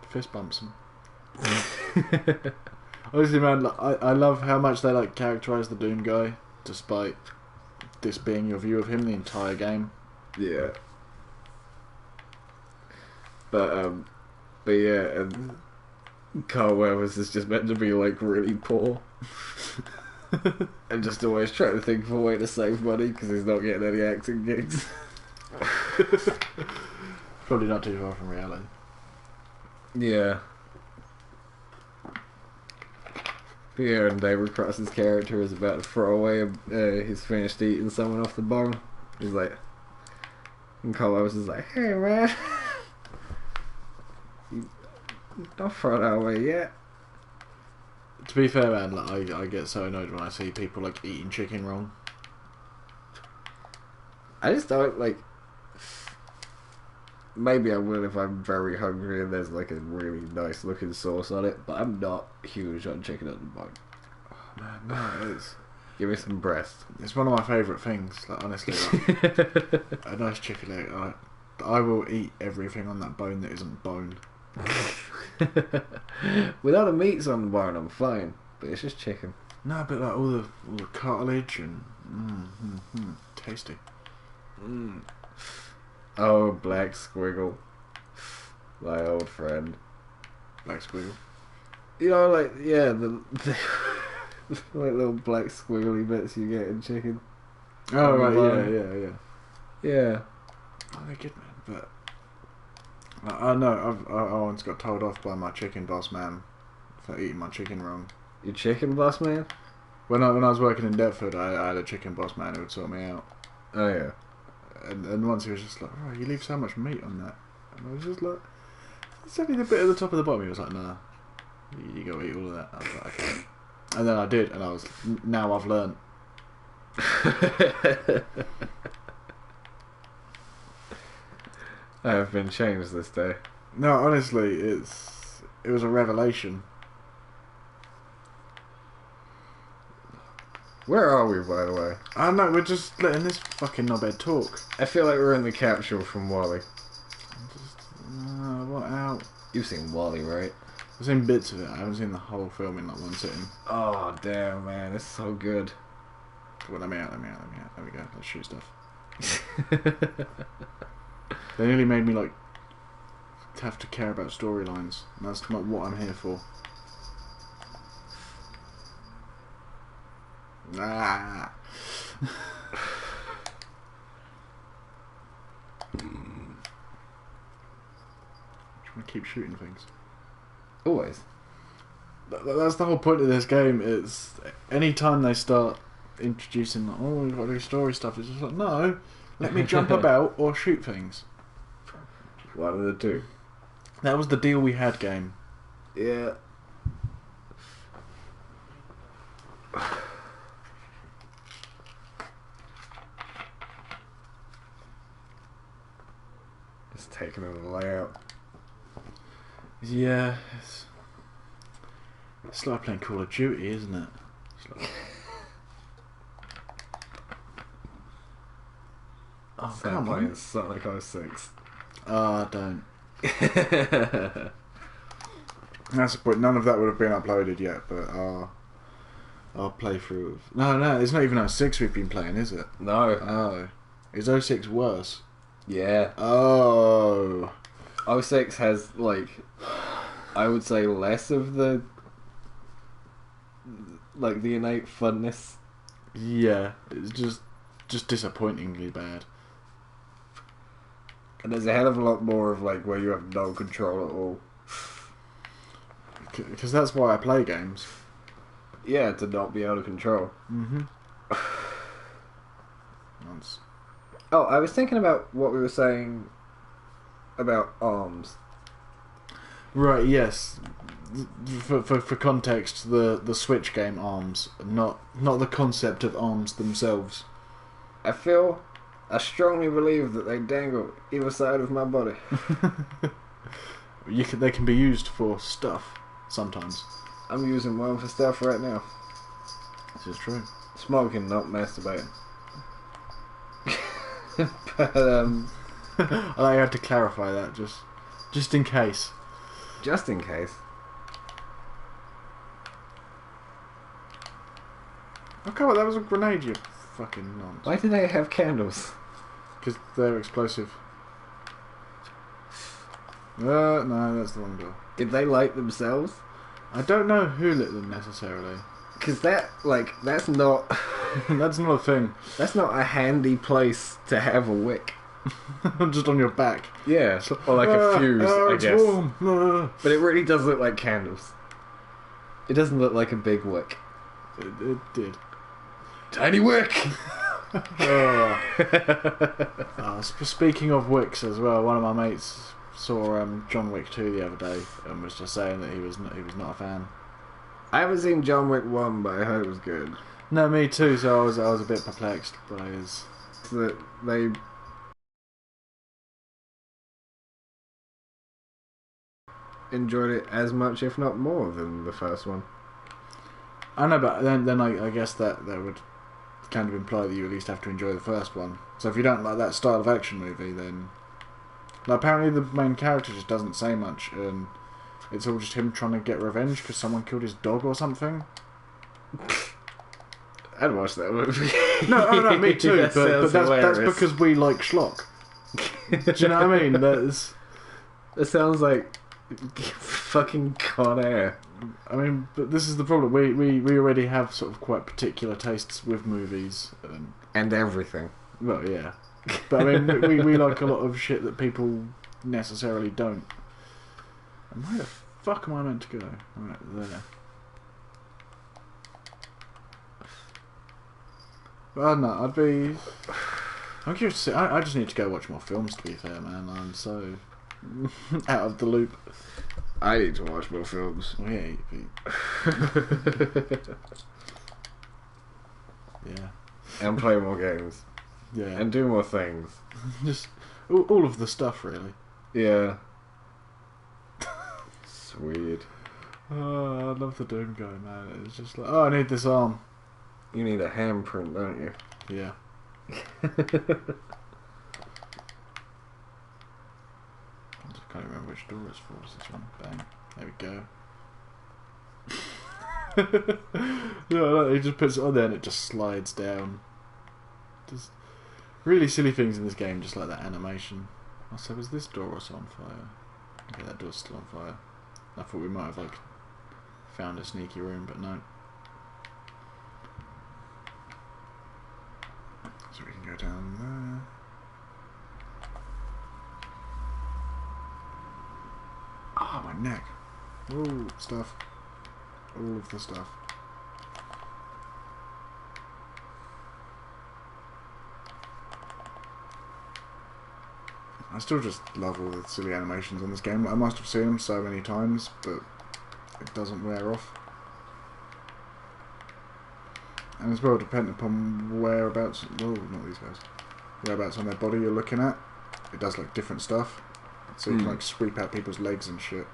fist bumps him. Honestly, man, like, I love how much they like characterize the Doom guy, despite this being your view of him the entire game. Yeah. But yeah, and Carl Weathers is just meant to be like really poor. And just always trying to think of a way to save money because he's not getting any acting gigs. Probably not too far from reality. Yeah. Pierre and David Cross's character is about to throw away. He's finished eating someone off the bone. He's like, and Carl Weathers is like, "Hey man, don't throw that away yet." To be fair, man, like, I get so annoyed when I see people like eating chicken wrong. I just don't like. Maybe I will if I'm very hungry and there's like a really nice looking sauce on it, but I'm not huge on chicken on the bone. Man, no, it is. Give me some breast. It's one of my favourite things. Like honestly, like, a nice chicken leg. I will eat everything on that bone that isn't bone. Without the meats on the bone, I'm fine, but it's just chicken. No, but like all the cartilage and tasty. Mm. Oh, Black Squiggle, my old friend. Black squiggle. You know, like the like little black squiggly bits you get in chicken. Oh On the right, bone. Yeah. Oh, they're good, man. But I know I once got told off by my chicken boss man for eating my chicken wrong. You chicken boss man? When I was working in Deptford, I had a chicken boss man who would sort me out. Oh yeah. And once he was just like, "Oh, you leave so much meat on that," and I was just like, "It's only the bit at the top of the bottom." He was like, "Nah, you got to eat all of that." I was like, "Okay," and then I did, and now I've learned. I have been changed this day. No, honestly, it was a revelation. Where are we, by the way? I know, we're just letting this fucking knobhead talk. I feel like we're in the capsule from Wally. What out? You've seen Wally, right? I've seen bits of it. I haven't seen the whole film in like one sitting. Oh damn, man, it's so good. Well, let me out. There we go. Let's shoot stuff. They nearly made me like have to care about storylines. That's not what I'm here for. Ah. Trying to keep shooting things. Always. That's the whole point of this game. It's any time they start introducing like, oh, we've got to do story stuff, it's just like, no, let me jump about or shoot things. One of the two. That was the deal we had, game. Yeah. Just taking over the layout. Yeah, it's like playing Call of Duty, isn't it? It's like... Oh, It's like come playing on. Sonic 06. Oh, don't. That's the point. None of that would have been uploaded yet, but our playthrough of... No, it's not even 06 we've been playing, is it? No. Oh. Is 06 worse? Yeah. Oh. 06 has, like, I would say less of the, like, the innate funness. Yeah, it's just disappointingly bad. And there's a hell of a lot more of, like, where you have no control at all. Because that's why I play games. Yeah, to not be out of control. Mm-hmm. Once. Oh, I was thinking about what we were saying about arms. Right, yes. For context, the Switch game ARMS, not the concept of arms themselves. I strongly believe that they dangle either side of my body. They can be used for stuff sometimes. I'm using one for stuff right now. This is true. Smoking, not masturbating. But I had to clarify that just in case. just in case. Oh come on, that was a grenade, you fucking nonce. Why do they have candles? Because they're explosive. No, that's the wrong door. Did they light themselves? I don't know who lit them necessarily. Because that's not That's not a thing. that's not a handy place to have a wick. Just on your back. Yeah, or like a fuse, I it's guess. warm. But it really does look like candles. It doesn't look like a big wick. It did. Tiny wick! Speaking of wicks as well, one of my mates saw John Wick 2 the other day and was just saying that he was not a fan. I haven't seen John Wick 1, but I heard it was good. No, me too. So I was a bit perplexed by his that they enjoyed it as much, if not more, than the first one. I know, but then I guess that would kind of imply that you at least have to enjoy the first one. So if you don't like that style of action movie, then apparently the main character just doesn't say much, and it's all just him trying to get revenge because someone killed his dog or something. I'd watch that movie. No, me too. That but sounds that's hilarious. because we like schlock. Do you know what I mean? That sounds like fucking Con Air. I mean, but this is the problem. We already have sort of quite particular tastes with movies. And everything. Well, yeah. But I mean, we like a lot of shit that people necessarily don't. And where the fuck am I meant to go? Right there. Well, no, I'm curious to see. I just need to go watch more films, to be fair, man. I'm so out of the loop. I need to watch more films. Well, yeah, yeah. And play more games. Yeah. And do more things. Just all of the stuff, really. Yeah. Sweet. Oh, I love the Doom guy, man. It's just like, oh, I need this arm. You need a handprint, don't you? Yeah. I just can't remember which door it's for. Is this one? Bang. There we go. No, he just puts it on there and it just slides down. Just really silly things in this game, just like that animation. Also, was this door also on fire? Okay, that door's still on fire. I thought we might have like found a sneaky room, but no. So we can go down there. Ah, my neck. Ooh, stuff. All of the stuff. I still just love all the silly animations on this game. I must have seen them so many times, but it doesn't wear off. And as well, depending upon whereabouts... Oh, not these guys. Whereabouts on their body you're looking at, it does like different stuff. So you can like sweep out people's legs and shit.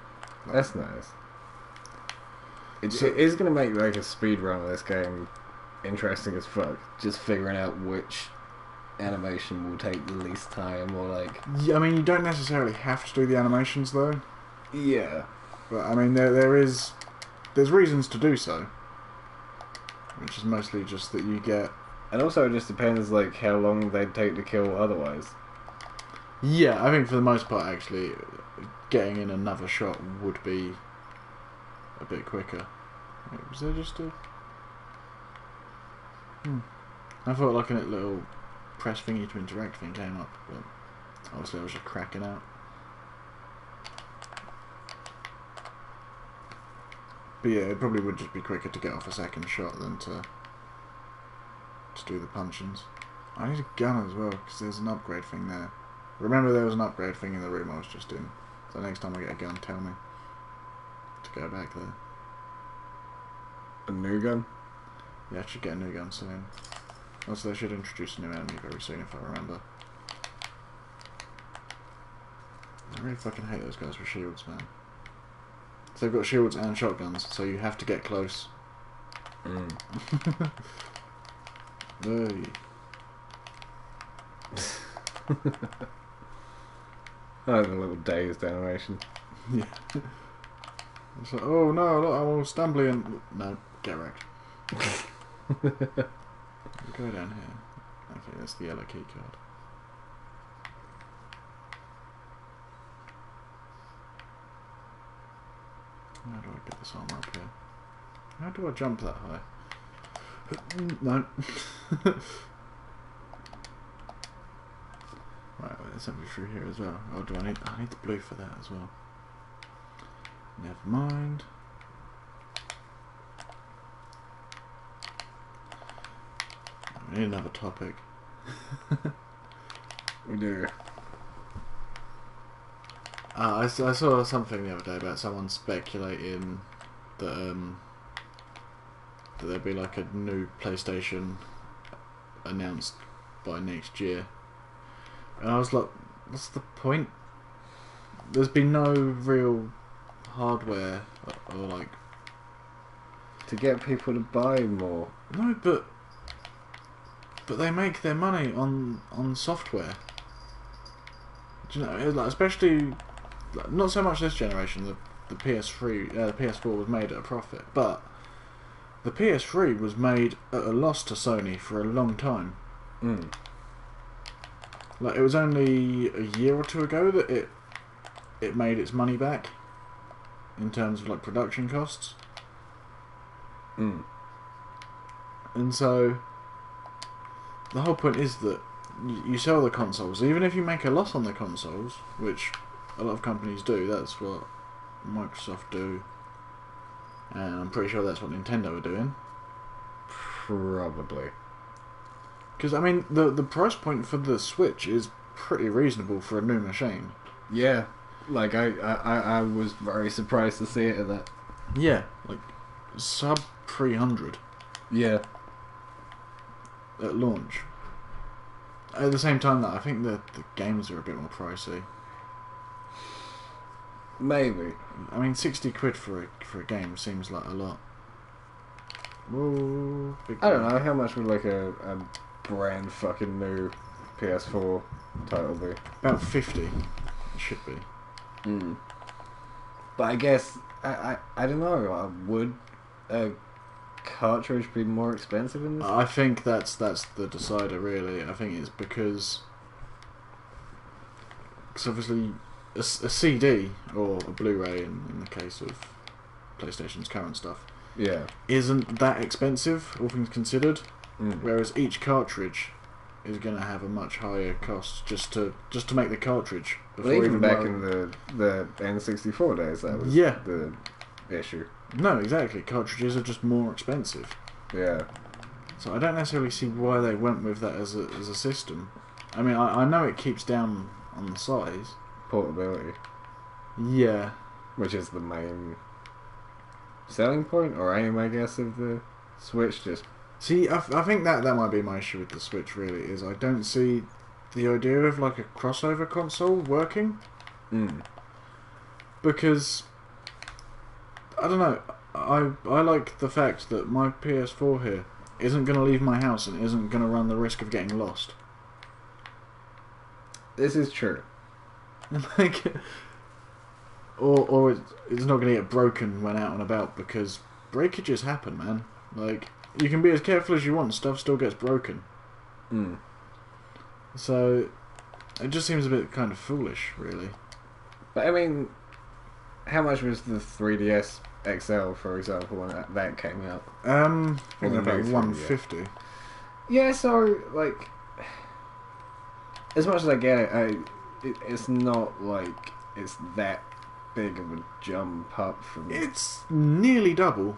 Like, That's nice. It is going to make like a speed run of this game interesting as fuck. Just figuring out which animation will take the least time, or like... Yeah, I mean, you don't necessarily have to do the animations though. Yeah. But I mean, there's reasons to do so. Which is mostly just that you get... And also it just depends like how long they'd take to kill otherwise. Yeah, I think for the most part actually, getting in another shot would be a bit quicker. Wait, was there just a... I thought like a little press thingy to interact thing came up, but obviously I was just cracking out. But yeah, it probably would just be quicker to get off a second shot than to do the punchings. I need a gun as well, because there's an upgrade thing there. Remember there was an upgrade thing in the room I was just in. So next time I get a gun, tell me to go back there. A new gun? Yeah, I should get a new gun soon. Also, they should introduce a new enemy very soon if I remember. I really fucking hate those guys with shields, man. So they've got shields and shotguns, so you have to get close. Hey. I like the little dazed animation. Yeah. It's like, oh no, look, I'm all stumbly and... No, get wrecked. Go down here. Okay, that's the yellow key card. How do I get this armor up here? How do I jump that high? No. Right, there's something through here as well. Oh, do I need the blue for that as well. Never mind. We need another topic. We do. I saw something the other day about someone speculating that that there'd be like a new PlayStation announced by next year. And I was like, what's the point? There's been no real hardware or like... To get people to buy more. No, but they make their money on software. Do you know, like, especially... Like, not so much this generation, the PS3, the PS4 was made at a profit, but the PS3 was made at a loss to Sony for a long time. Mm. Like, it was only a year or two ago that it made its money back in terms of like production costs. Mm. And so the whole point is that you sell the consoles, even if you make a loss on the consoles, which a lot of companies do. That's what Microsoft do, and I'm pretty sure that's what Nintendo are doing. Probably. Because I mean, the price point for the Switch is pretty reasonable for a new machine. Yeah, like I was very surprised to see it at that. Yeah, like sub 300 Yeah. at launch. At the same time, that I think the games are a bit more pricey. Maybe. I mean, 60 quid for a game seems like a lot. Whoa, big I don't know how much would like a brand fucking new PS4 title be. About 50. It should be. Mm. But I guess I don't know. Would a cartridge be more expensive in this? I think that's the decider, really. I think it's because obviously a CD or a Blu-ray in the case of PlayStation's current stuff Yeah. isn't that expensive, all things considered. Mm. Whereas each cartridge is going to have a much higher cost just to make the cartridge. Well, even back in the N64 days, that was the issue. No, exactly. Cartridges are just more expensive. Yeah. So I don't necessarily see why they went with that as a system. I mean, I know it keeps down on the size. Portability. Yeah. Which is the main selling point or aim, I guess, of the Switch. Just See, I think that might be my issue with the Switch, really, is I don't see the idea of like a crossover console working. Mm. Because I don't know, I like the fact that my PS4 here isn't going to leave my house and isn't going to run the risk of getting lost. This is true. Like, or it's not going to get broken when out and about, because breakages happen, man. Like, you can be as careful as you want, stuff still gets broken. Mm. So it just seems a bit kind of foolish, really. But I mean, how much was the 3DS XL, for example, when that came out? I think the about new 150. Yeah, so like, as much as I get it, it's not like it's that big of a jump up from. It's nearly double.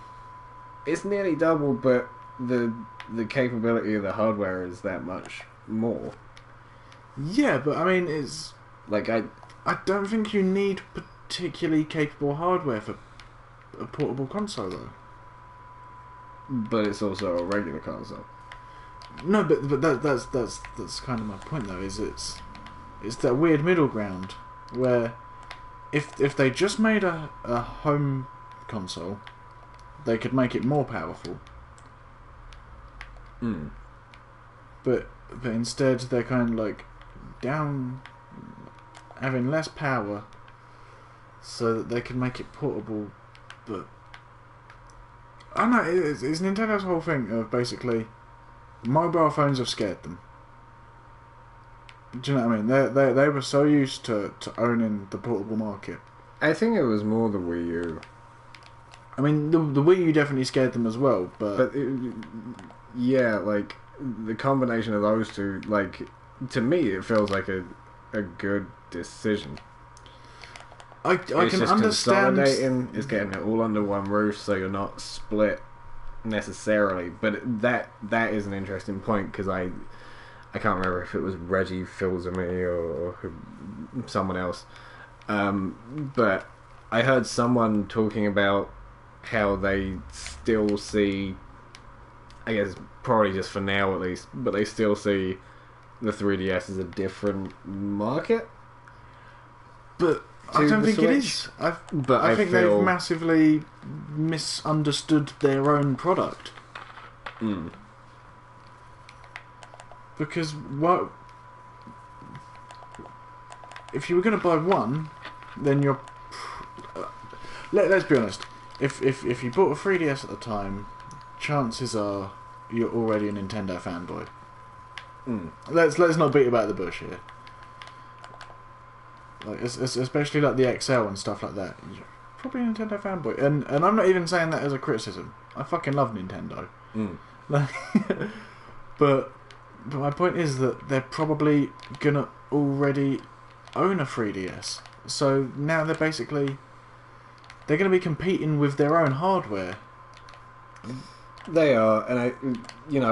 It's nearly double, but the capability of the hardware is that much more. Yeah, but I mean, it's Like I don't think you need particularly capable hardware for a portable console, though. but it's also a regular console. No, but that's kind of my point, though. Is it's that weird middle ground where if they just made a home console, they could make it more powerful. Mm. But instead they're kind of like down, having less power, so that they can make it portable. But I don't know, it's Nintendo's whole thing of basically mobile phones have scared them. Do you know what I mean? They were so used to owning the portable market. I think it was more the Wii U. I mean, the Wii U definitely scared them as well, but Yeah, like the combination of those two, like to me, it feels like a good decision. I It's can just understand. consolidating. It's getting it all under one roof, so you're not split necessarily. But that is an interesting point, because I can't remember if it was Reggie Fils-Aimé or someone else, but I heard someone talking about how they still see, I guess probably just for now at least, but they still see the 3DS is a different market. But I To don't the think it Switch. is. But I think feel they've massively misunderstood their own product. Mm. Because what? If you were going to buy one, then you're. Let's be honest. If you bought a 3DS at the time, chances are you're already a Nintendo fanboy. Mm. Let's not beat about the bush here. Like especially like the XL and stuff like that. You're probably a Nintendo fanboy, and I'm not even saying that as a criticism. I fucking love Nintendo. Mm. Like, but my point is that they're probably gonna already own a 3DS, so now they're gonna be competing with their own hardware. They are, and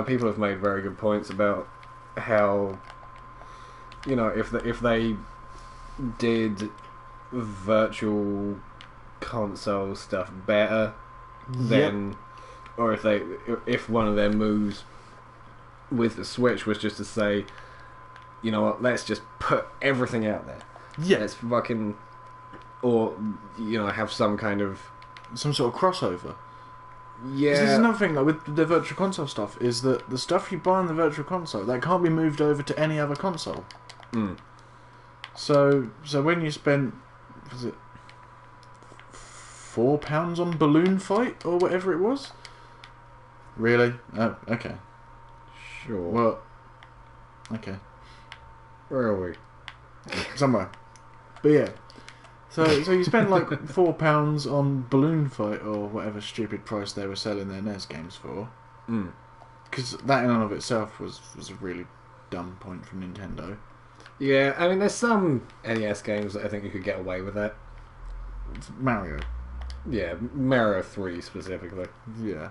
people have made very good points about how, if they did virtual console stuff better, then, or if one of their moves with the Switch was just to say, you know what, let's just put everything out there. Yeah, Let's fucking, or have some kind of some sort of crossover. Yeah. This is another thing, like with the virtual console stuff, is that the stuff you buy on the virtual console that can't be moved over to any other console. Mm. So when you spent, was it £4 on Balloon Fight or whatever it was? Really? Oh, okay. Sure. Well, okay. Where are we? Somewhere. But yeah. So you spend like £4 on Balloon Fight or whatever stupid price they were selling their NES games for. Mm. Because that in and of itself was a really dumb point from Nintendo. Yeah, I mean, there's some NES games that I think you could get away with that. It's Mario. Yeah, Mario 3 specifically. Yeah.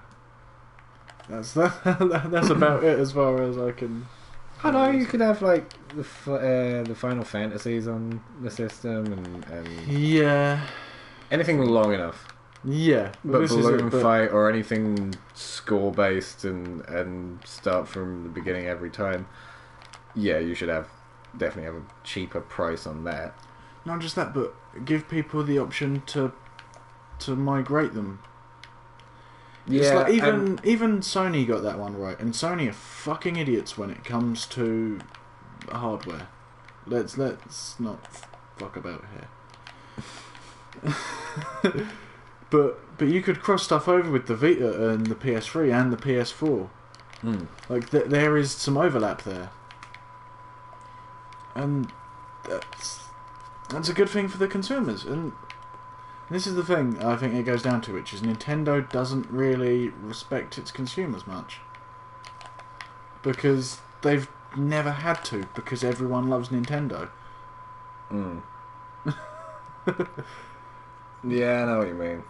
That's about it as far as I can. I know you could have like the Final Fantasies on the system and Yeah. anything long enough. Yeah. But Balloon Fight or anything score based and start from the beginning every time. Yeah, you should definitely have a cheaper price on that. Not just that, but give people the option to migrate them. It's Yeah, like even Sony got that one right, and Sony are fucking idiots when it comes to hardware. Let's not fuck about here. but you could cross stuff over with the Vita and the PS3 and the PS4. Mm. Like there is some overlap there, and that's a good thing for the consumers. And this is the thing I think it goes down to, which is Nintendo doesn't really respect its consumers much. Because they've never had to, because everyone loves Nintendo. Mm. Yeah, I know what you mean.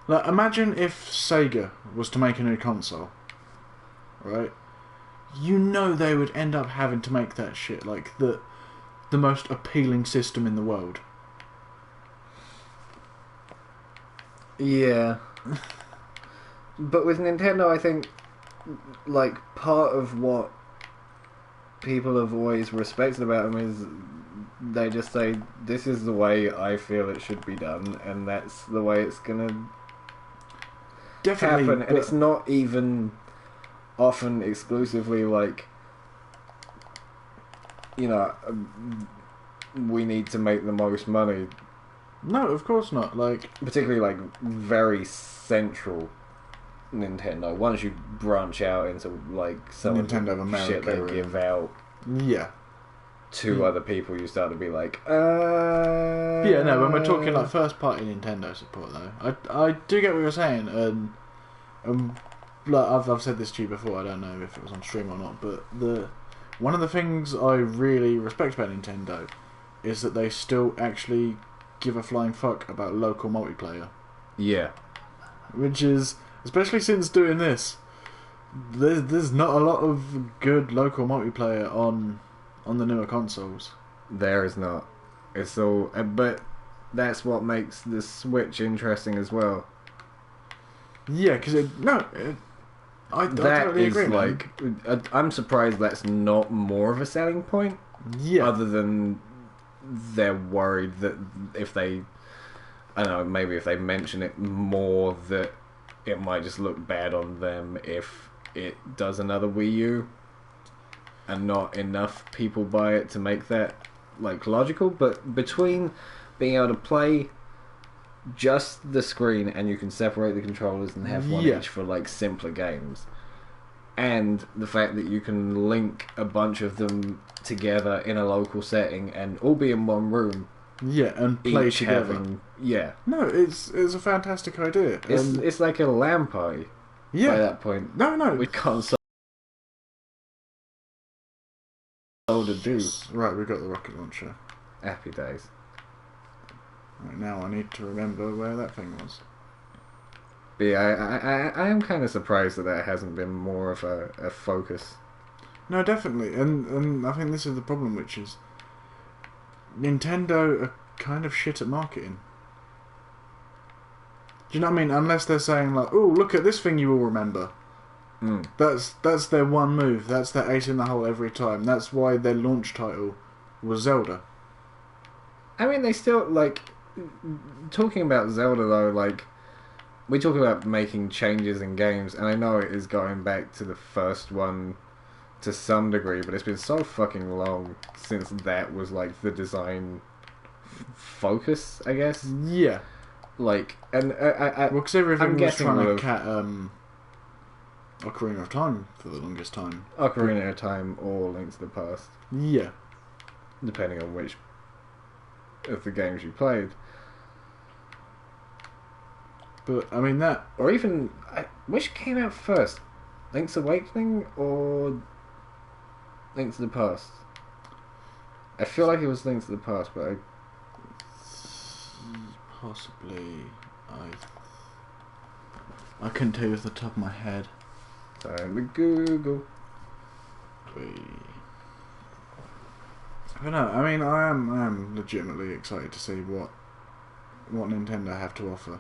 Like, imagine if Sega was to make a new console, right? You know they would end up having to make that shit like the most appealing system in the world. Yeah. But with Nintendo, I think, like, part of what people have always respected about them is they just say, this is the way I feel it should be done, and that's the way it's gonna Definitely happen. And it's not even often exclusively like, we need to make the most money. No, of course not. Like, Particularly, like, very central Nintendo. Once you branch out into, like, some Nintendo of of the America shit they and- give out yeah. to other people, you start to be like, Yeah, no, when we're talking like first party Nintendo support though, I do get what you're saying, and like I've said this to you before, I don't know if it was on stream or not, but one of the things I really respect about Nintendo is that they still actually give a flying fuck about local multiplayer. Yeah. Which is, especially since doing this, there's not a lot of good local multiplayer on the newer consoles. There is not. It's all... but that's what makes the Switch interesting as well. Yeah, because I that totally is agree, man. like, I'm surprised that's not more of a selling point. Yeah. Other than they're worried that if they, I don't know, maybe if they mention it more, that it might just look bad on them if it does another Wii U, and not enough people buy it to make that like logical. But between being able to play just the screen and you can separate the controllers and have one Yeah. each for like simpler games, and the fact that you can link a bunch of them together in a local setting and all be in one room, Yeah, and play each together. yeah, No, it's a fantastic idea. it's like a LAN party yeah. by that point. No. We can't so to do. Right, we got the rocket launcher. Happy days. Right, now I need to remember where that thing was. But yeah, I am kind of surprised that hasn't been more of a focus. No, definitely, and I think this is the problem, which is Nintendo are kind of shit at marketing. Do you know what I mean? Unless they're saying like, "Oh, look at this thing you will remember." Mm. That's their one move. That's their ace in the hole every time. That's why their launch title was Zelda. I mean, they still, like, talking about Zelda though, like, we talk about making changes in games, and I know it is going back to the first one to some degree, but it's been so fucking long since that was like the design focus, I guess. Yeah. Like, and Well, because everything I'm was guessing trying to with cat Ocarina of Time for the longest time. Ocarina of Time or Link to the Past, Yeah. depending on which of the games you played, But I mean that. or even which came out first, Link's Awakening or Link to the Past. I feel like it was Link to the Past, but Possibly. I couldn't tell you off the top of my head. time to Google. I don't know. I mean, I am legitimately excited to see what Nintendo have to offer.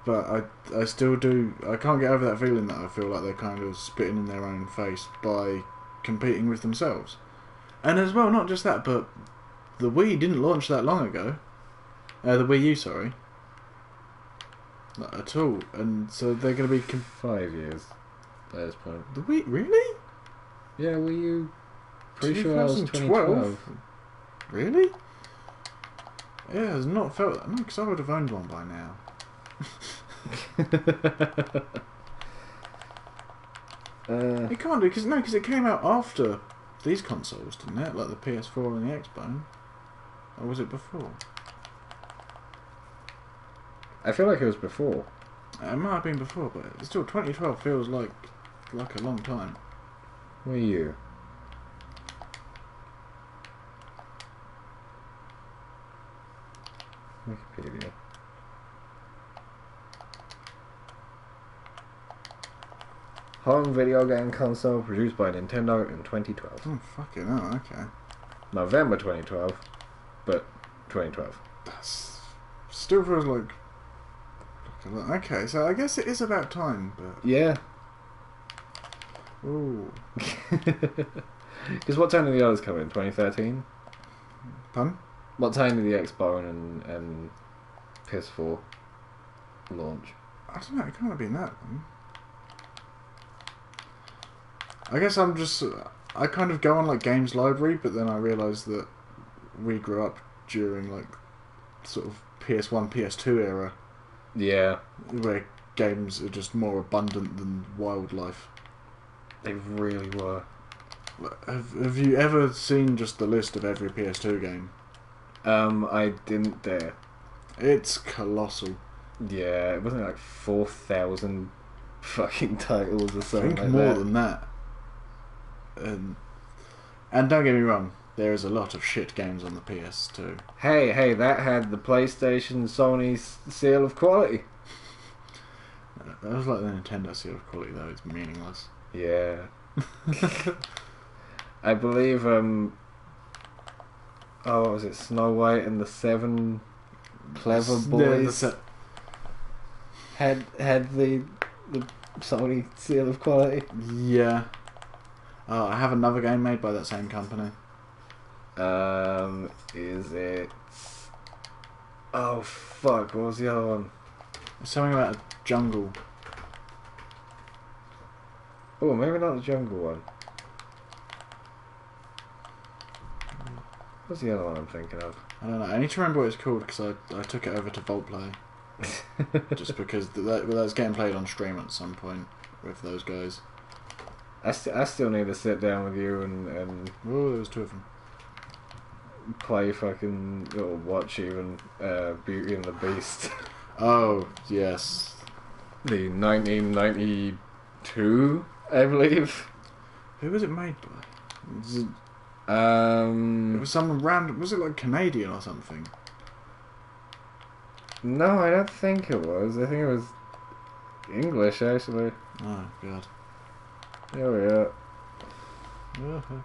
But I still do. I can't get over that feeling that I feel like they're kind of spitting in their own face by competing with themselves. And as well, not just that, but the Wii didn't launch that long ago. The Wii U, sorry. Not at all. And so they're going to be... 5 years by this point. The Wii... Really? Yeah, Wii U. Pretty sure that was 2012. Really? Yeah, it has not felt that. No, because I would have owned one by now. It can't do, because it came out after these consoles, didn't it? Like the PS4 and the Xbox. Or was it before? I feel like it was before. It might have been before, but still, 2012 feels like a long time. Wii U. Wikipedia. Home video game console produced by Nintendo in 2012. Oh, fucking hell, okay. November 2012, but 2012. That's... Still feels like a lot. Okay, so I guess it is about time, but... Yeah. Ooh. Because what time did the others come in? 2013? Pun? What time did the Xbox and PS4 launch? I don't know, it can't have been that one. I guess I'm just... I kind of go on like Games Library, but then I realise that we grew up during like sort of PS1, PS2 era, Yeah. where games are just more abundant than wildlife. They really were. Have you ever seen just the list of every PS2 game? I didn't dare. It's colossal. Yeah, it wasn't like 4,000 fucking titles or I something think like more that. than that. And don't get me wrong, there is a lot of shit games on the PS2. Hey, that had the PlayStation Sony's seal of quality. That was like the Nintendo seal of quality, though. It's meaningless. Yeah. I believe, what was it? Snow White and the Seven Clever Boys? had the Sony seal of quality. Yeah. I have another game made by that same company. Is it? Oh fuck! What was the other one? It's something about a jungle. Oh, maybe not the jungle one. What's the other one I'm thinking of? I don't know. I need to remember what it's called because I took it over to Vault Play. Just because that's getting played on stream at some point with those guys. I still need to sit down with you and Oh, there was two of them. play fucking or watch even Beauty and the Beast. Oh yes, The 1992, I believe. who was it made by? It Um, was someone random. Was it like Canadian or something? no, I don't think it was. I think it was English actually. Oh god. There we are. Uh-huh.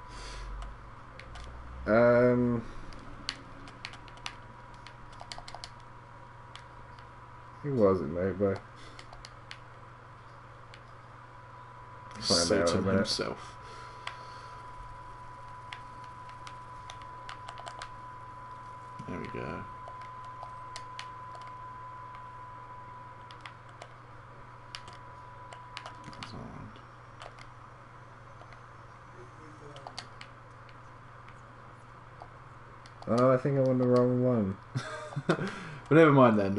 Who was it made by? Find out in a Satan minute. himself. There we go. That's all right. Oh, I think I'm on the wrong one. But never mind then.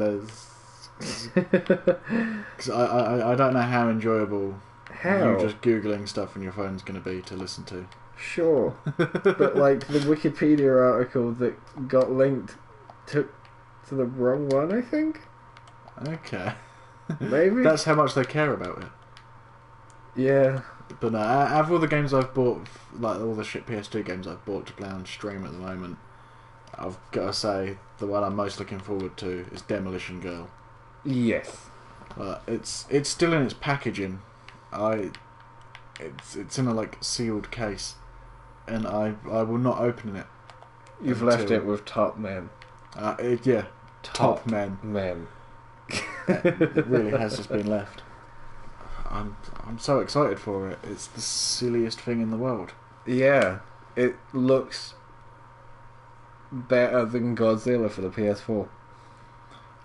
Because I don't know how enjoyable How? you just googling stuff on your phone's going to be to listen to. Sure. But like the Wikipedia article that got linked took to the wrong one, I think? Okay. Maybe? That's how much they care about it. Yeah. But no, out of all the games I've bought, like all the shit PS2 games I've bought to play on stream at the moment, I've got to say the one I'm most looking forward to is Demolition Girl. Yes. It's still in its packaging. It's in a like sealed case, and I will not open it. You've left it with top men. Yeah, top men. Men. It really has just been left. I'm so excited for it. It's the silliest thing in the world. Yeah. It looks better than Godzilla for the PS4.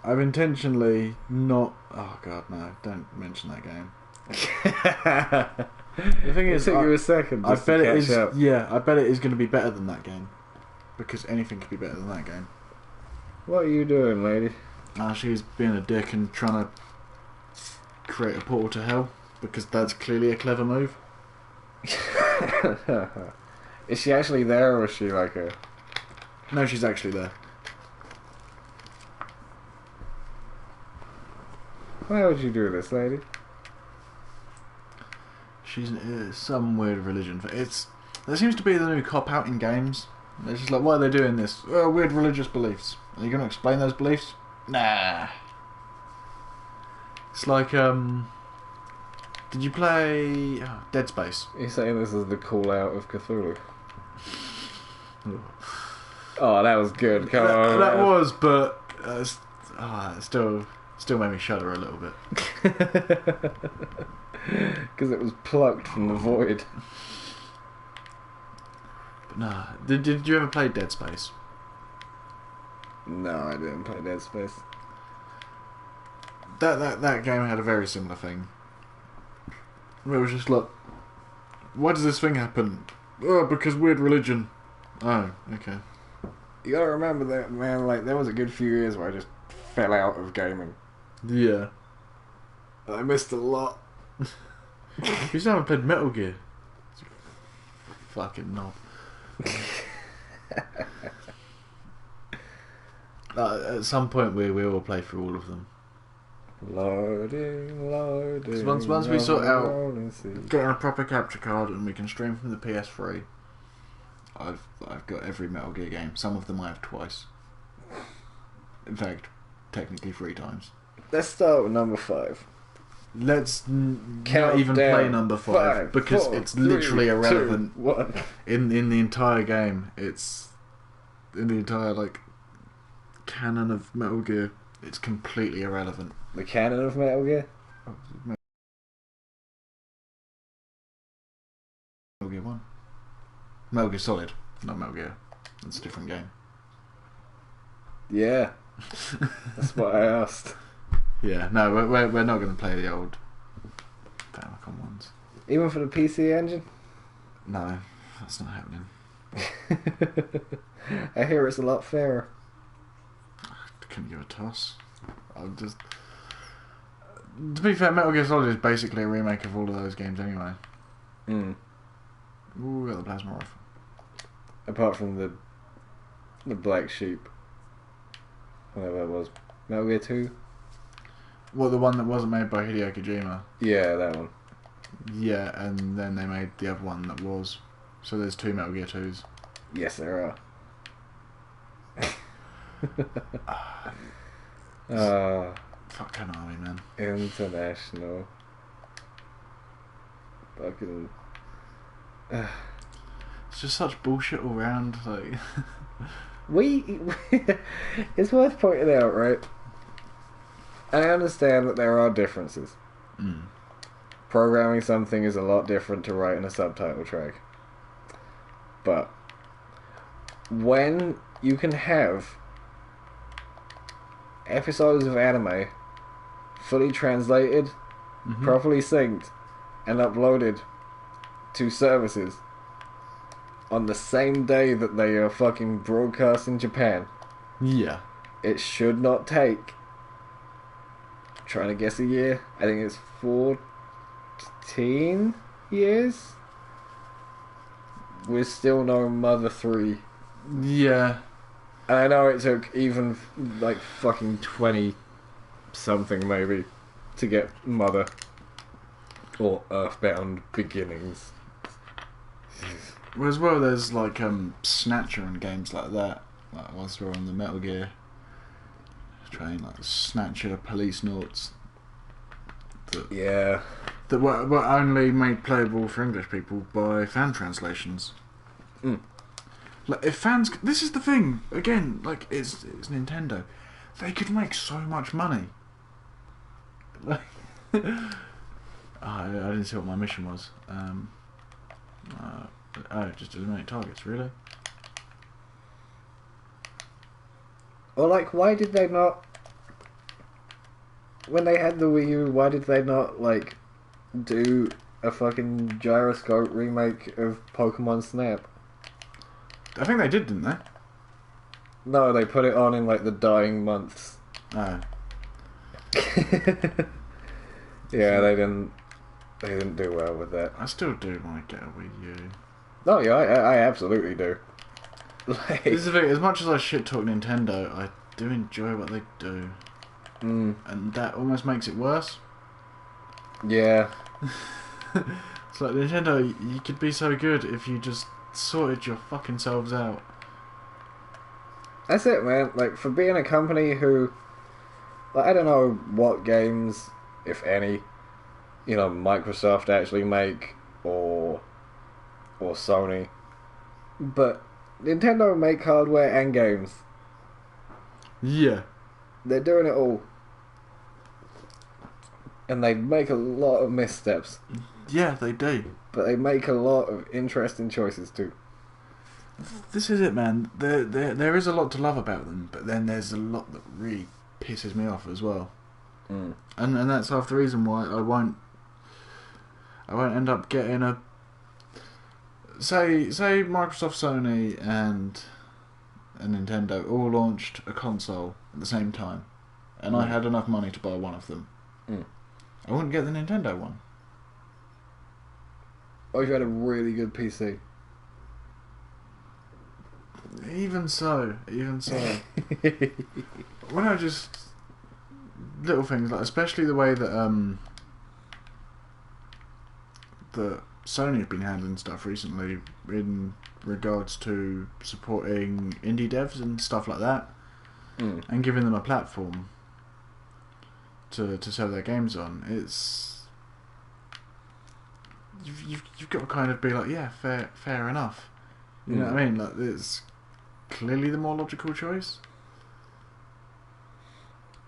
I've intentionally not. Oh god, no! Don't mention that game. The thing It is, took you a second. I Just to bet it catch is. up. Yeah, I bet it is going to be better than that game, because anything could be better than that game. What are you doing, lady? She's being a dick and trying to create a portal to hell, because that's clearly a clever move. Is she actually there, or is she like a... No, she's actually there. Why would you do this, lady? She's some weird religion. There seems to be the new cop out in games. It's just like, why are they doing this? Oh, weird religious beliefs. Are you going to explain those beliefs? Nah. It's like, did you play Dead Space? You're saying this is the call out of Cthulhu? Oh, that was good. Come on. That was, but it still made me shudder a little bit. Because it was plucked from the void. But nah, did you ever play Dead Space? No, I didn't play Dead Space. That game had a very similar thing. It was just like, why does this thing happen? Oh, because weird religion. Oh, okay. You gotta remember that, man, like, there was a good few years where I just fell out of gaming. Yeah. I missed a lot. You still haven't played Metal Gear. Fucking knob. At some point we will play through all of them. Loading. 'Cause once we sort out getting a proper capture card and we can stream from the PS3, I've got every Metal Gear game. Some of them I have twice. In fact, technically 3 times. Let's start with number 5. Let's not Count even down. play number 5 because 4, it's literally 3, irrelevant 2, 1. in the entire game. It's in the entire like canon of Metal Gear. It's completely irrelevant. The canon of Metal Gear? Metal Gear 1. Metal Gear Solid, not Metal Gear. It's a different game. Yeah. That's what I asked. Yeah, no, we're not going to play the old Famicom ones. Even for the PC engine? No, that's not happening. I hear it's a lot fairer. Couldn't give a toss. I'll just... To be fair, Metal Gear Solid is basically a remake of all of those games anyway. Mm. Ooh, we got the plasma rifle. Apart from the black sheep. Whatever it was. Metal Gear 2? Well, the one that wasn't made by Hideo Kojima. Yeah, that one. Yeah, and then they made the other one that was. So there's 2 Metal Gear 2s. Yes, there are. Fuck Konami, man. International. Fucking. It's just such bullshit all round. Like, It's worth pointing out, right? I understand that there are differences. Programming something is a lot different to writing a subtitle track. But when you can have episodes of anime fully translated, properly synced, and uploaded to services on the same day that they are fucking broadcast in Japan, yeah. it should not take, trying to guess a year, I think it's 14 years? We're still no Mother 3. Yeah. And I know it took even like fucking 20 something maybe to get Mother or Earthbound Beginnings. Well, as well, there's like Snatcher and games like that. Like whilst we're on the Metal Gear train, like Snatcher, Police Noughts. Yeah. That were only made playable for English people by fan translations. Like if fans, this is the thing again. Like it's Nintendo, they could make so much money. Like, I didn't see what my mission was. Just eliminate targets, really? Or like, why did they not? When they had the Wii U, why did they not like do a fucking gyroscope remake of Pokemon Snap? I think they did, didn't they? No, they put it on in like the dying months. Oh. Yeah, they didn't do well with that. I still do want to get a Wii U. No, yeah, I absolutely do. Like, This is the thing, as much as I shit talk Nintendo, I do enjoy what they do. And that almost makes it worse. yeah. It's like, Nintendo, you could be so good if you just sorted your fucking selves out. That's it, man. Like, for being a company who, like, I don't know what games, if any, Microsoft actually make, or Sony, but Nintendo make hardware and games. Yeah. They're doing it all. And they make a lot of missteps. Yeah, they do. But they make a lot of interesting choices too. This is it, man. There is a lot to love about them, but then there's a lot that really pisses me off as well. And that's half the reason why I won't end up getting a... Say Microsoft, Sony and Nintendo all launched a console at the same time, and I had enough money to buy one of them. I wouldn't get the Nintendo one. Or if you had a really good PC. Even so. When I just... Little things, like especially the way that that Sony have been handling stuff recently in regards to supporting indie devs and stuff like that, and giving them a platform to sell their games on. It's you've got to kind of be like, yeah, fair enough. You know what I mean? Like, it's clearly the more logical choice.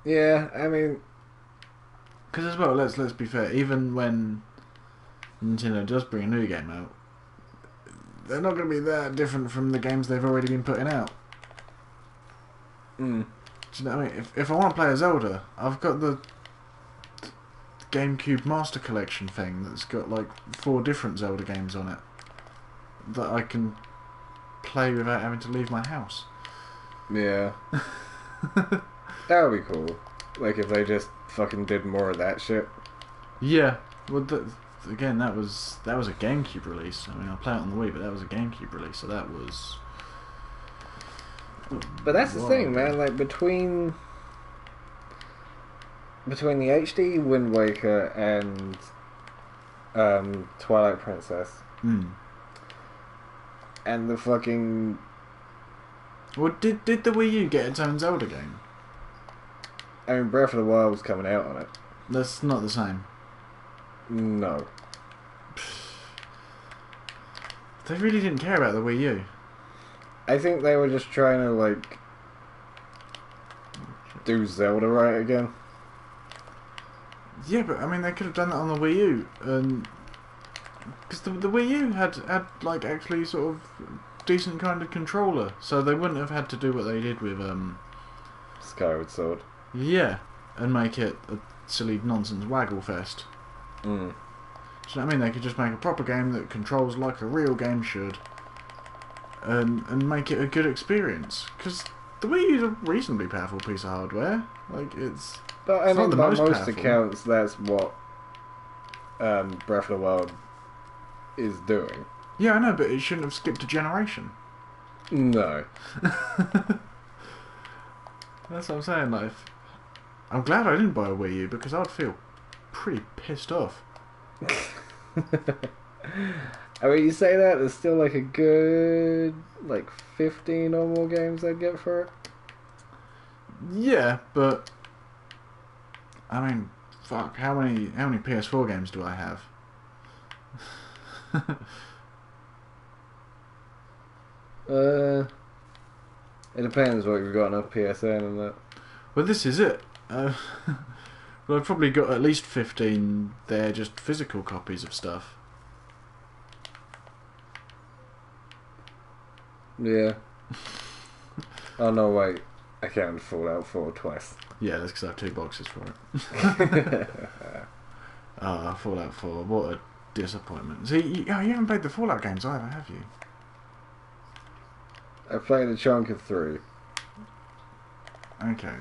Yeah, I mean, Because as well, let's be fair. Even when Nintendo does bring a new game out, they're not going to be that different from the games they've already been putting out. mm, Do you know what I mean? If I want to play a Zelda, I've got the GameCube Master Collection thing that's got like 4 different Zelda games on it that I can play without having to leave my house. yeah. That would be cool. Like, if they just fucking did more of that shit. Yeah, well, again, that was a GameCube release. I mean, I'll play it on the Wii, but that was a GameCube release, so that was. But that's the thing, Wow. man. Like, between the HD Wind Waker and Twilight Princess Mm. and the fucking... Well, did the Wii U get its own Zelda game? I mean, Breath of the Wild was coming out on it. That's not the same. No. They really didn't care about the Wii U. I think they were just trying to, like, do Zelda right again. Yeah, but I mean, they could have done that on the Wii U, because the Wii U had like actually sort of decent kind of controller, so they wouldn't have had to do what they did with Skyward Sword. yeah, and make it a silly nonsense waggle fest. Mm. Do you know what I mean? They could just make a proper game that controls like a real game should, and make it a good experience. Because the Wii U is a reasonably powerful piece of hardware. Like it's. But I It's not mean, the by most most powerful. accounts, that's what Breath of the Wild is doing. Yeah, I know, but it shouldn't have skipped a generation. No. That's what I'm saying. Like, I'm glad I didn't buy a Wii U because I'd feel pretty pissed off. I mean, you say that, there's still like a good, like, 15 or more games I'd get for it. Yeah, but I mean, fuck. How many PS4 games do I have? It depends what you've got enough PSN and that. Well, this is it. Well, I've probably got at least 15 there, just physical copies of stuff. Yeah. Oh no, wait. I counted Fallout 4 twice. Yeah, that's because I have 2 boxes for it. Fallout 4, what a disappointment. See, you haven't played the Fallout games either, have you? I played a chunk of 3. Okay.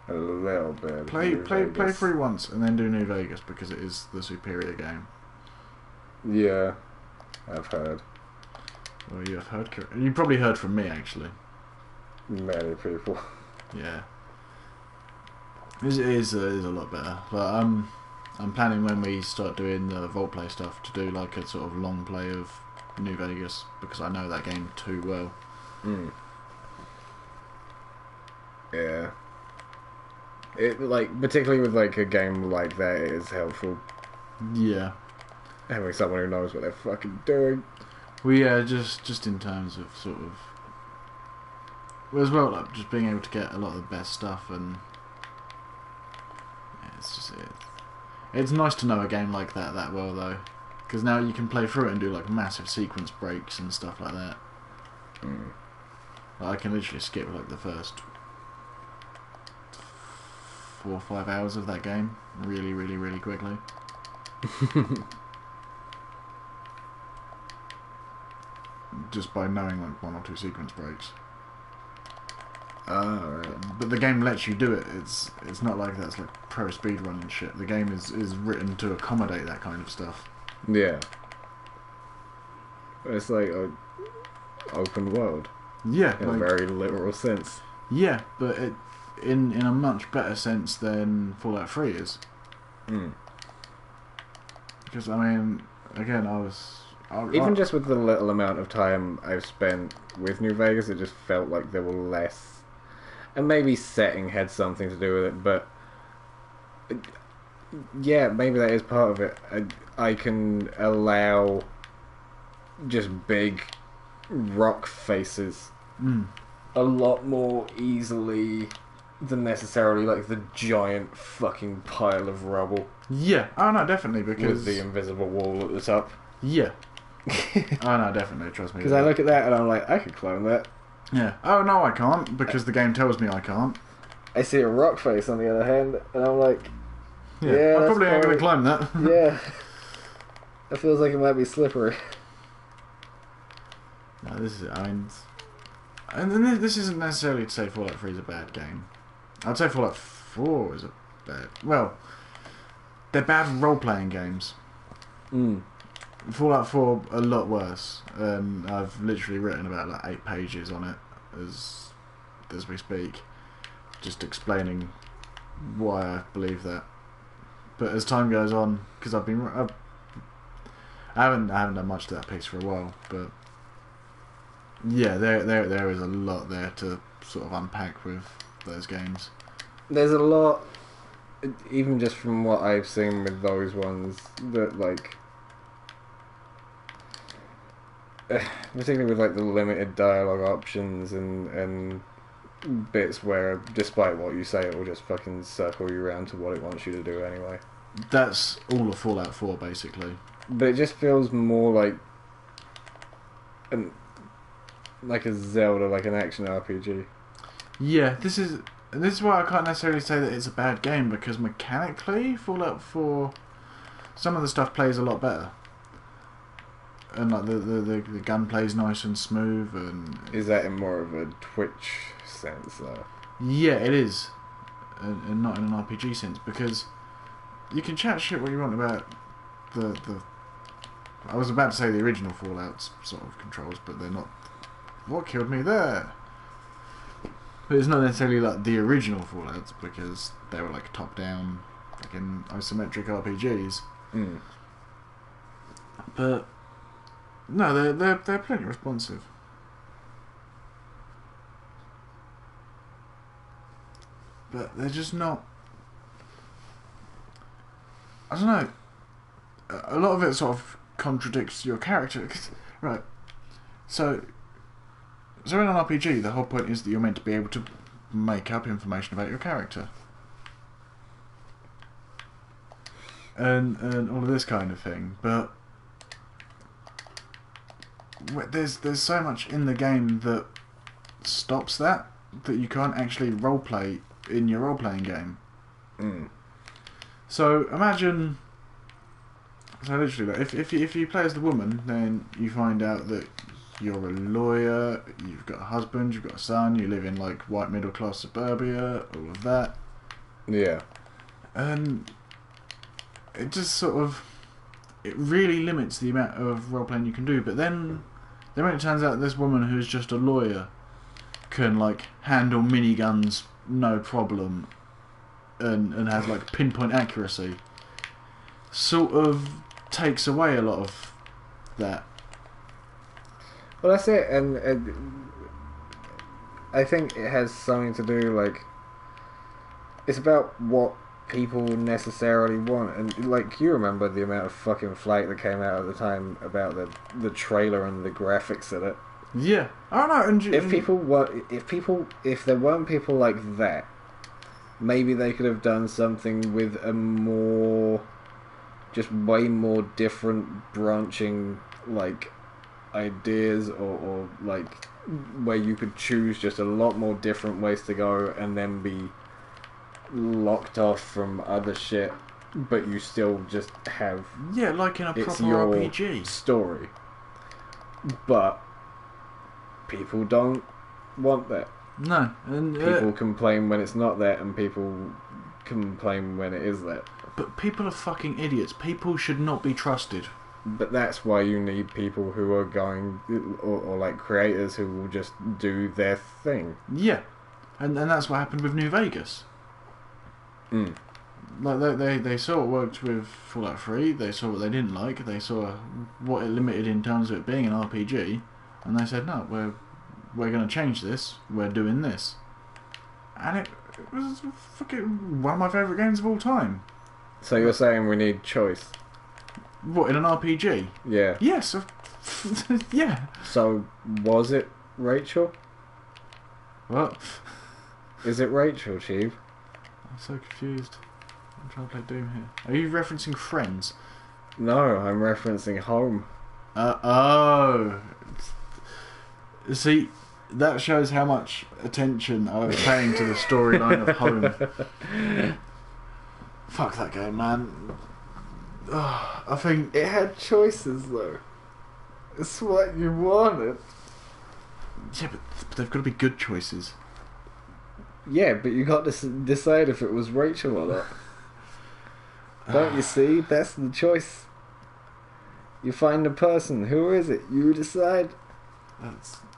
A little bit. Play New Vegas. 3 once and then do New Vegas because it is the superior game. Yeah, I've heard. Well, you have heard. You probably heard from me actually. Many people. Yeah. It is a lot better. But I'm planning when we start doing the Vault Play stuff to do like a sort of long play of New Vegas because I know that game too well. Mm. Yeah. It, like, particularly with like a game like that, it is helpful Yeah. having someone who knows what they're fucking doing. Well, yeah, just in terms of sort of. Well, as well, like just being able to get a lot of the best stuff and. Yeah, it's just it's nice to know a game like that well though, because now you can play through it and do like massive sequence breaks and stuff like that. Mm. Like, I can literally skip like the first 4 or 5 hours of that game really quickly. Just by knowing like 1 or 2 sequence breaks. Ah, right. But the game lets you do it. It's not like that's like pro speedrun and shit. The game is written to accommodate that kind of stuff. Yeah. It's like a open world Yeah, in a very literal sense. yeah, but it in a much better sense than Fallout 3 is. Mm. Because I mean, again, Even just with the little amount of time I've spent with New Vegas, it just felt like there were less. And maybe setting had something to do with it, but yeah, maybe that is part of it. I can allow just big rock faces Mm. a lot more easily than necessarily like the giant fucking pile of rubble Yeah. Oh no, definitely because with the invisible wall at the top. yeah. Oh no, definitely. Trust me. Because I look at that and I'm like, I could clone that. Yeah. Oh no, I can't because the game tells me I can't. I see a rock face on the other hand, and I'm like, Yeah. Yeah, I that's probably ain't gonna probably- climb that. yeah, that feels like it might be slippery. No, this is. And then this isn't necessarily to say Fallout 3 is a bad game. I'd say Fallout 4 is a bad. Well, they're bad role-playing games. Fallout 4 a lot worse. I've literally written about like 8 pages on it as we speak, just explaining why I believe that. But as time goes on, because I haven't done much to that piece for a while, but yeah, there is a lot there to sort of unpack with those games. There's a lot, even just from what I've seen with those ones, that like, particularly with like the limited dialogue options and bits where, despite what you say, it will just fucking circle you around to what it wants you to do anyway. That's all of Fallout 4 basically. But it just feels more like a Zelda, like an action RPG. Yeah, this is why I can't necessarily say that it's a bad game, because mechanically Fallout 4, some of the stuff plays a lot better, and like the gunplay's nice and smooth, and Is that in more of a Twitch sense, though? yeah, it is, and not in an RPG sense, because you can chat shit what you want about the. I was about to say the original Fallout's sort of controls, but they're not. What killed me there? But it's not necessarily like the original Fallouts, because they were like top down, like in isometric RPGs. But no, they're plenty responsive. But they're just not. I don't know. A lot of it sort of contradicts your character. Right. So in an RPG, the whole point is that you're meant to be able to make up information about your character. And all of this kind of thing. But there's so much in the game that stops that you can't actually roleplay in your role-playing game. So imagine... So literally, like, if you play as the woman, then you find out that you're a lawyer, you've got a husband, you've got a son, you live in like white middle class suburbia, all of that. Yeah. And it just sort of, it really limits the amount of role playing you can do. But then when it turns out this woman who's just a lawyer can like handle miniguns no problem, and has like pinpoint accuracy, sort of takes away a lot of that. Well, that's it, and I think it has something to do, like, it's about what people necessarily want, and like, you remember the amount of fucking flack that came out at the time about the trailer and the graphics in it. Yeah, I don't know. And If there weren't people like that, maybe they could have done something with a more, just way more different branching, like, ideas, or like where you could choose just a lot more different ways to go and then be locked off from other shit, but you still just have like in a it's proper your RPG story. But people don't want that. No, and People complain when it's not that, and people complain when it is that. but people are fucking idiots. People should not be trusted. But that's why you need people who are going, or like creators who will just do their thing. Yeah, and that's what happened with New Vegas. Like they saw what worked with Fallout 3, they saw what they didn't like, they saw what it limited in terms of it being an RPG, and they said, no, we're going to change this, we're doing this. And it was fucking one of my favourite games of all time. So you're saying we need choice? What, in an RPG? Yeah. Yes, yeah. So was it Rachel? What? Is it Rachel, Chief? I'm so confused. I'm trying to play Doom here. Are you referencing Friends? No, I'm referencing Home. Oh. See, that shows how much attention I was paying to the storyline of Home. Fuck that game, man. I think... It had choices, though. It's what you wanted. Yeah, but they've got to be good choices. Yeah, but you got to decide if it was Rachel or not. Don't you see? That's the choice. You find a person. Who is it? You decide.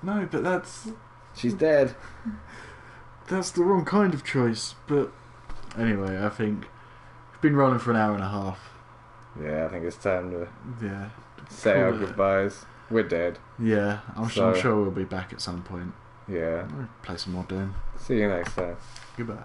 That's She's dead. That's the wrong kind of choice. But anyway, I think we've been rolling for an hour and a half. Yeah, I think it's time to Yeah. say our Call it. goodbyes. We're dead. Yeah, I'm So- sure we'll be back at some point. Yeah. We'll play some more Doom. See you next time. Goodbye.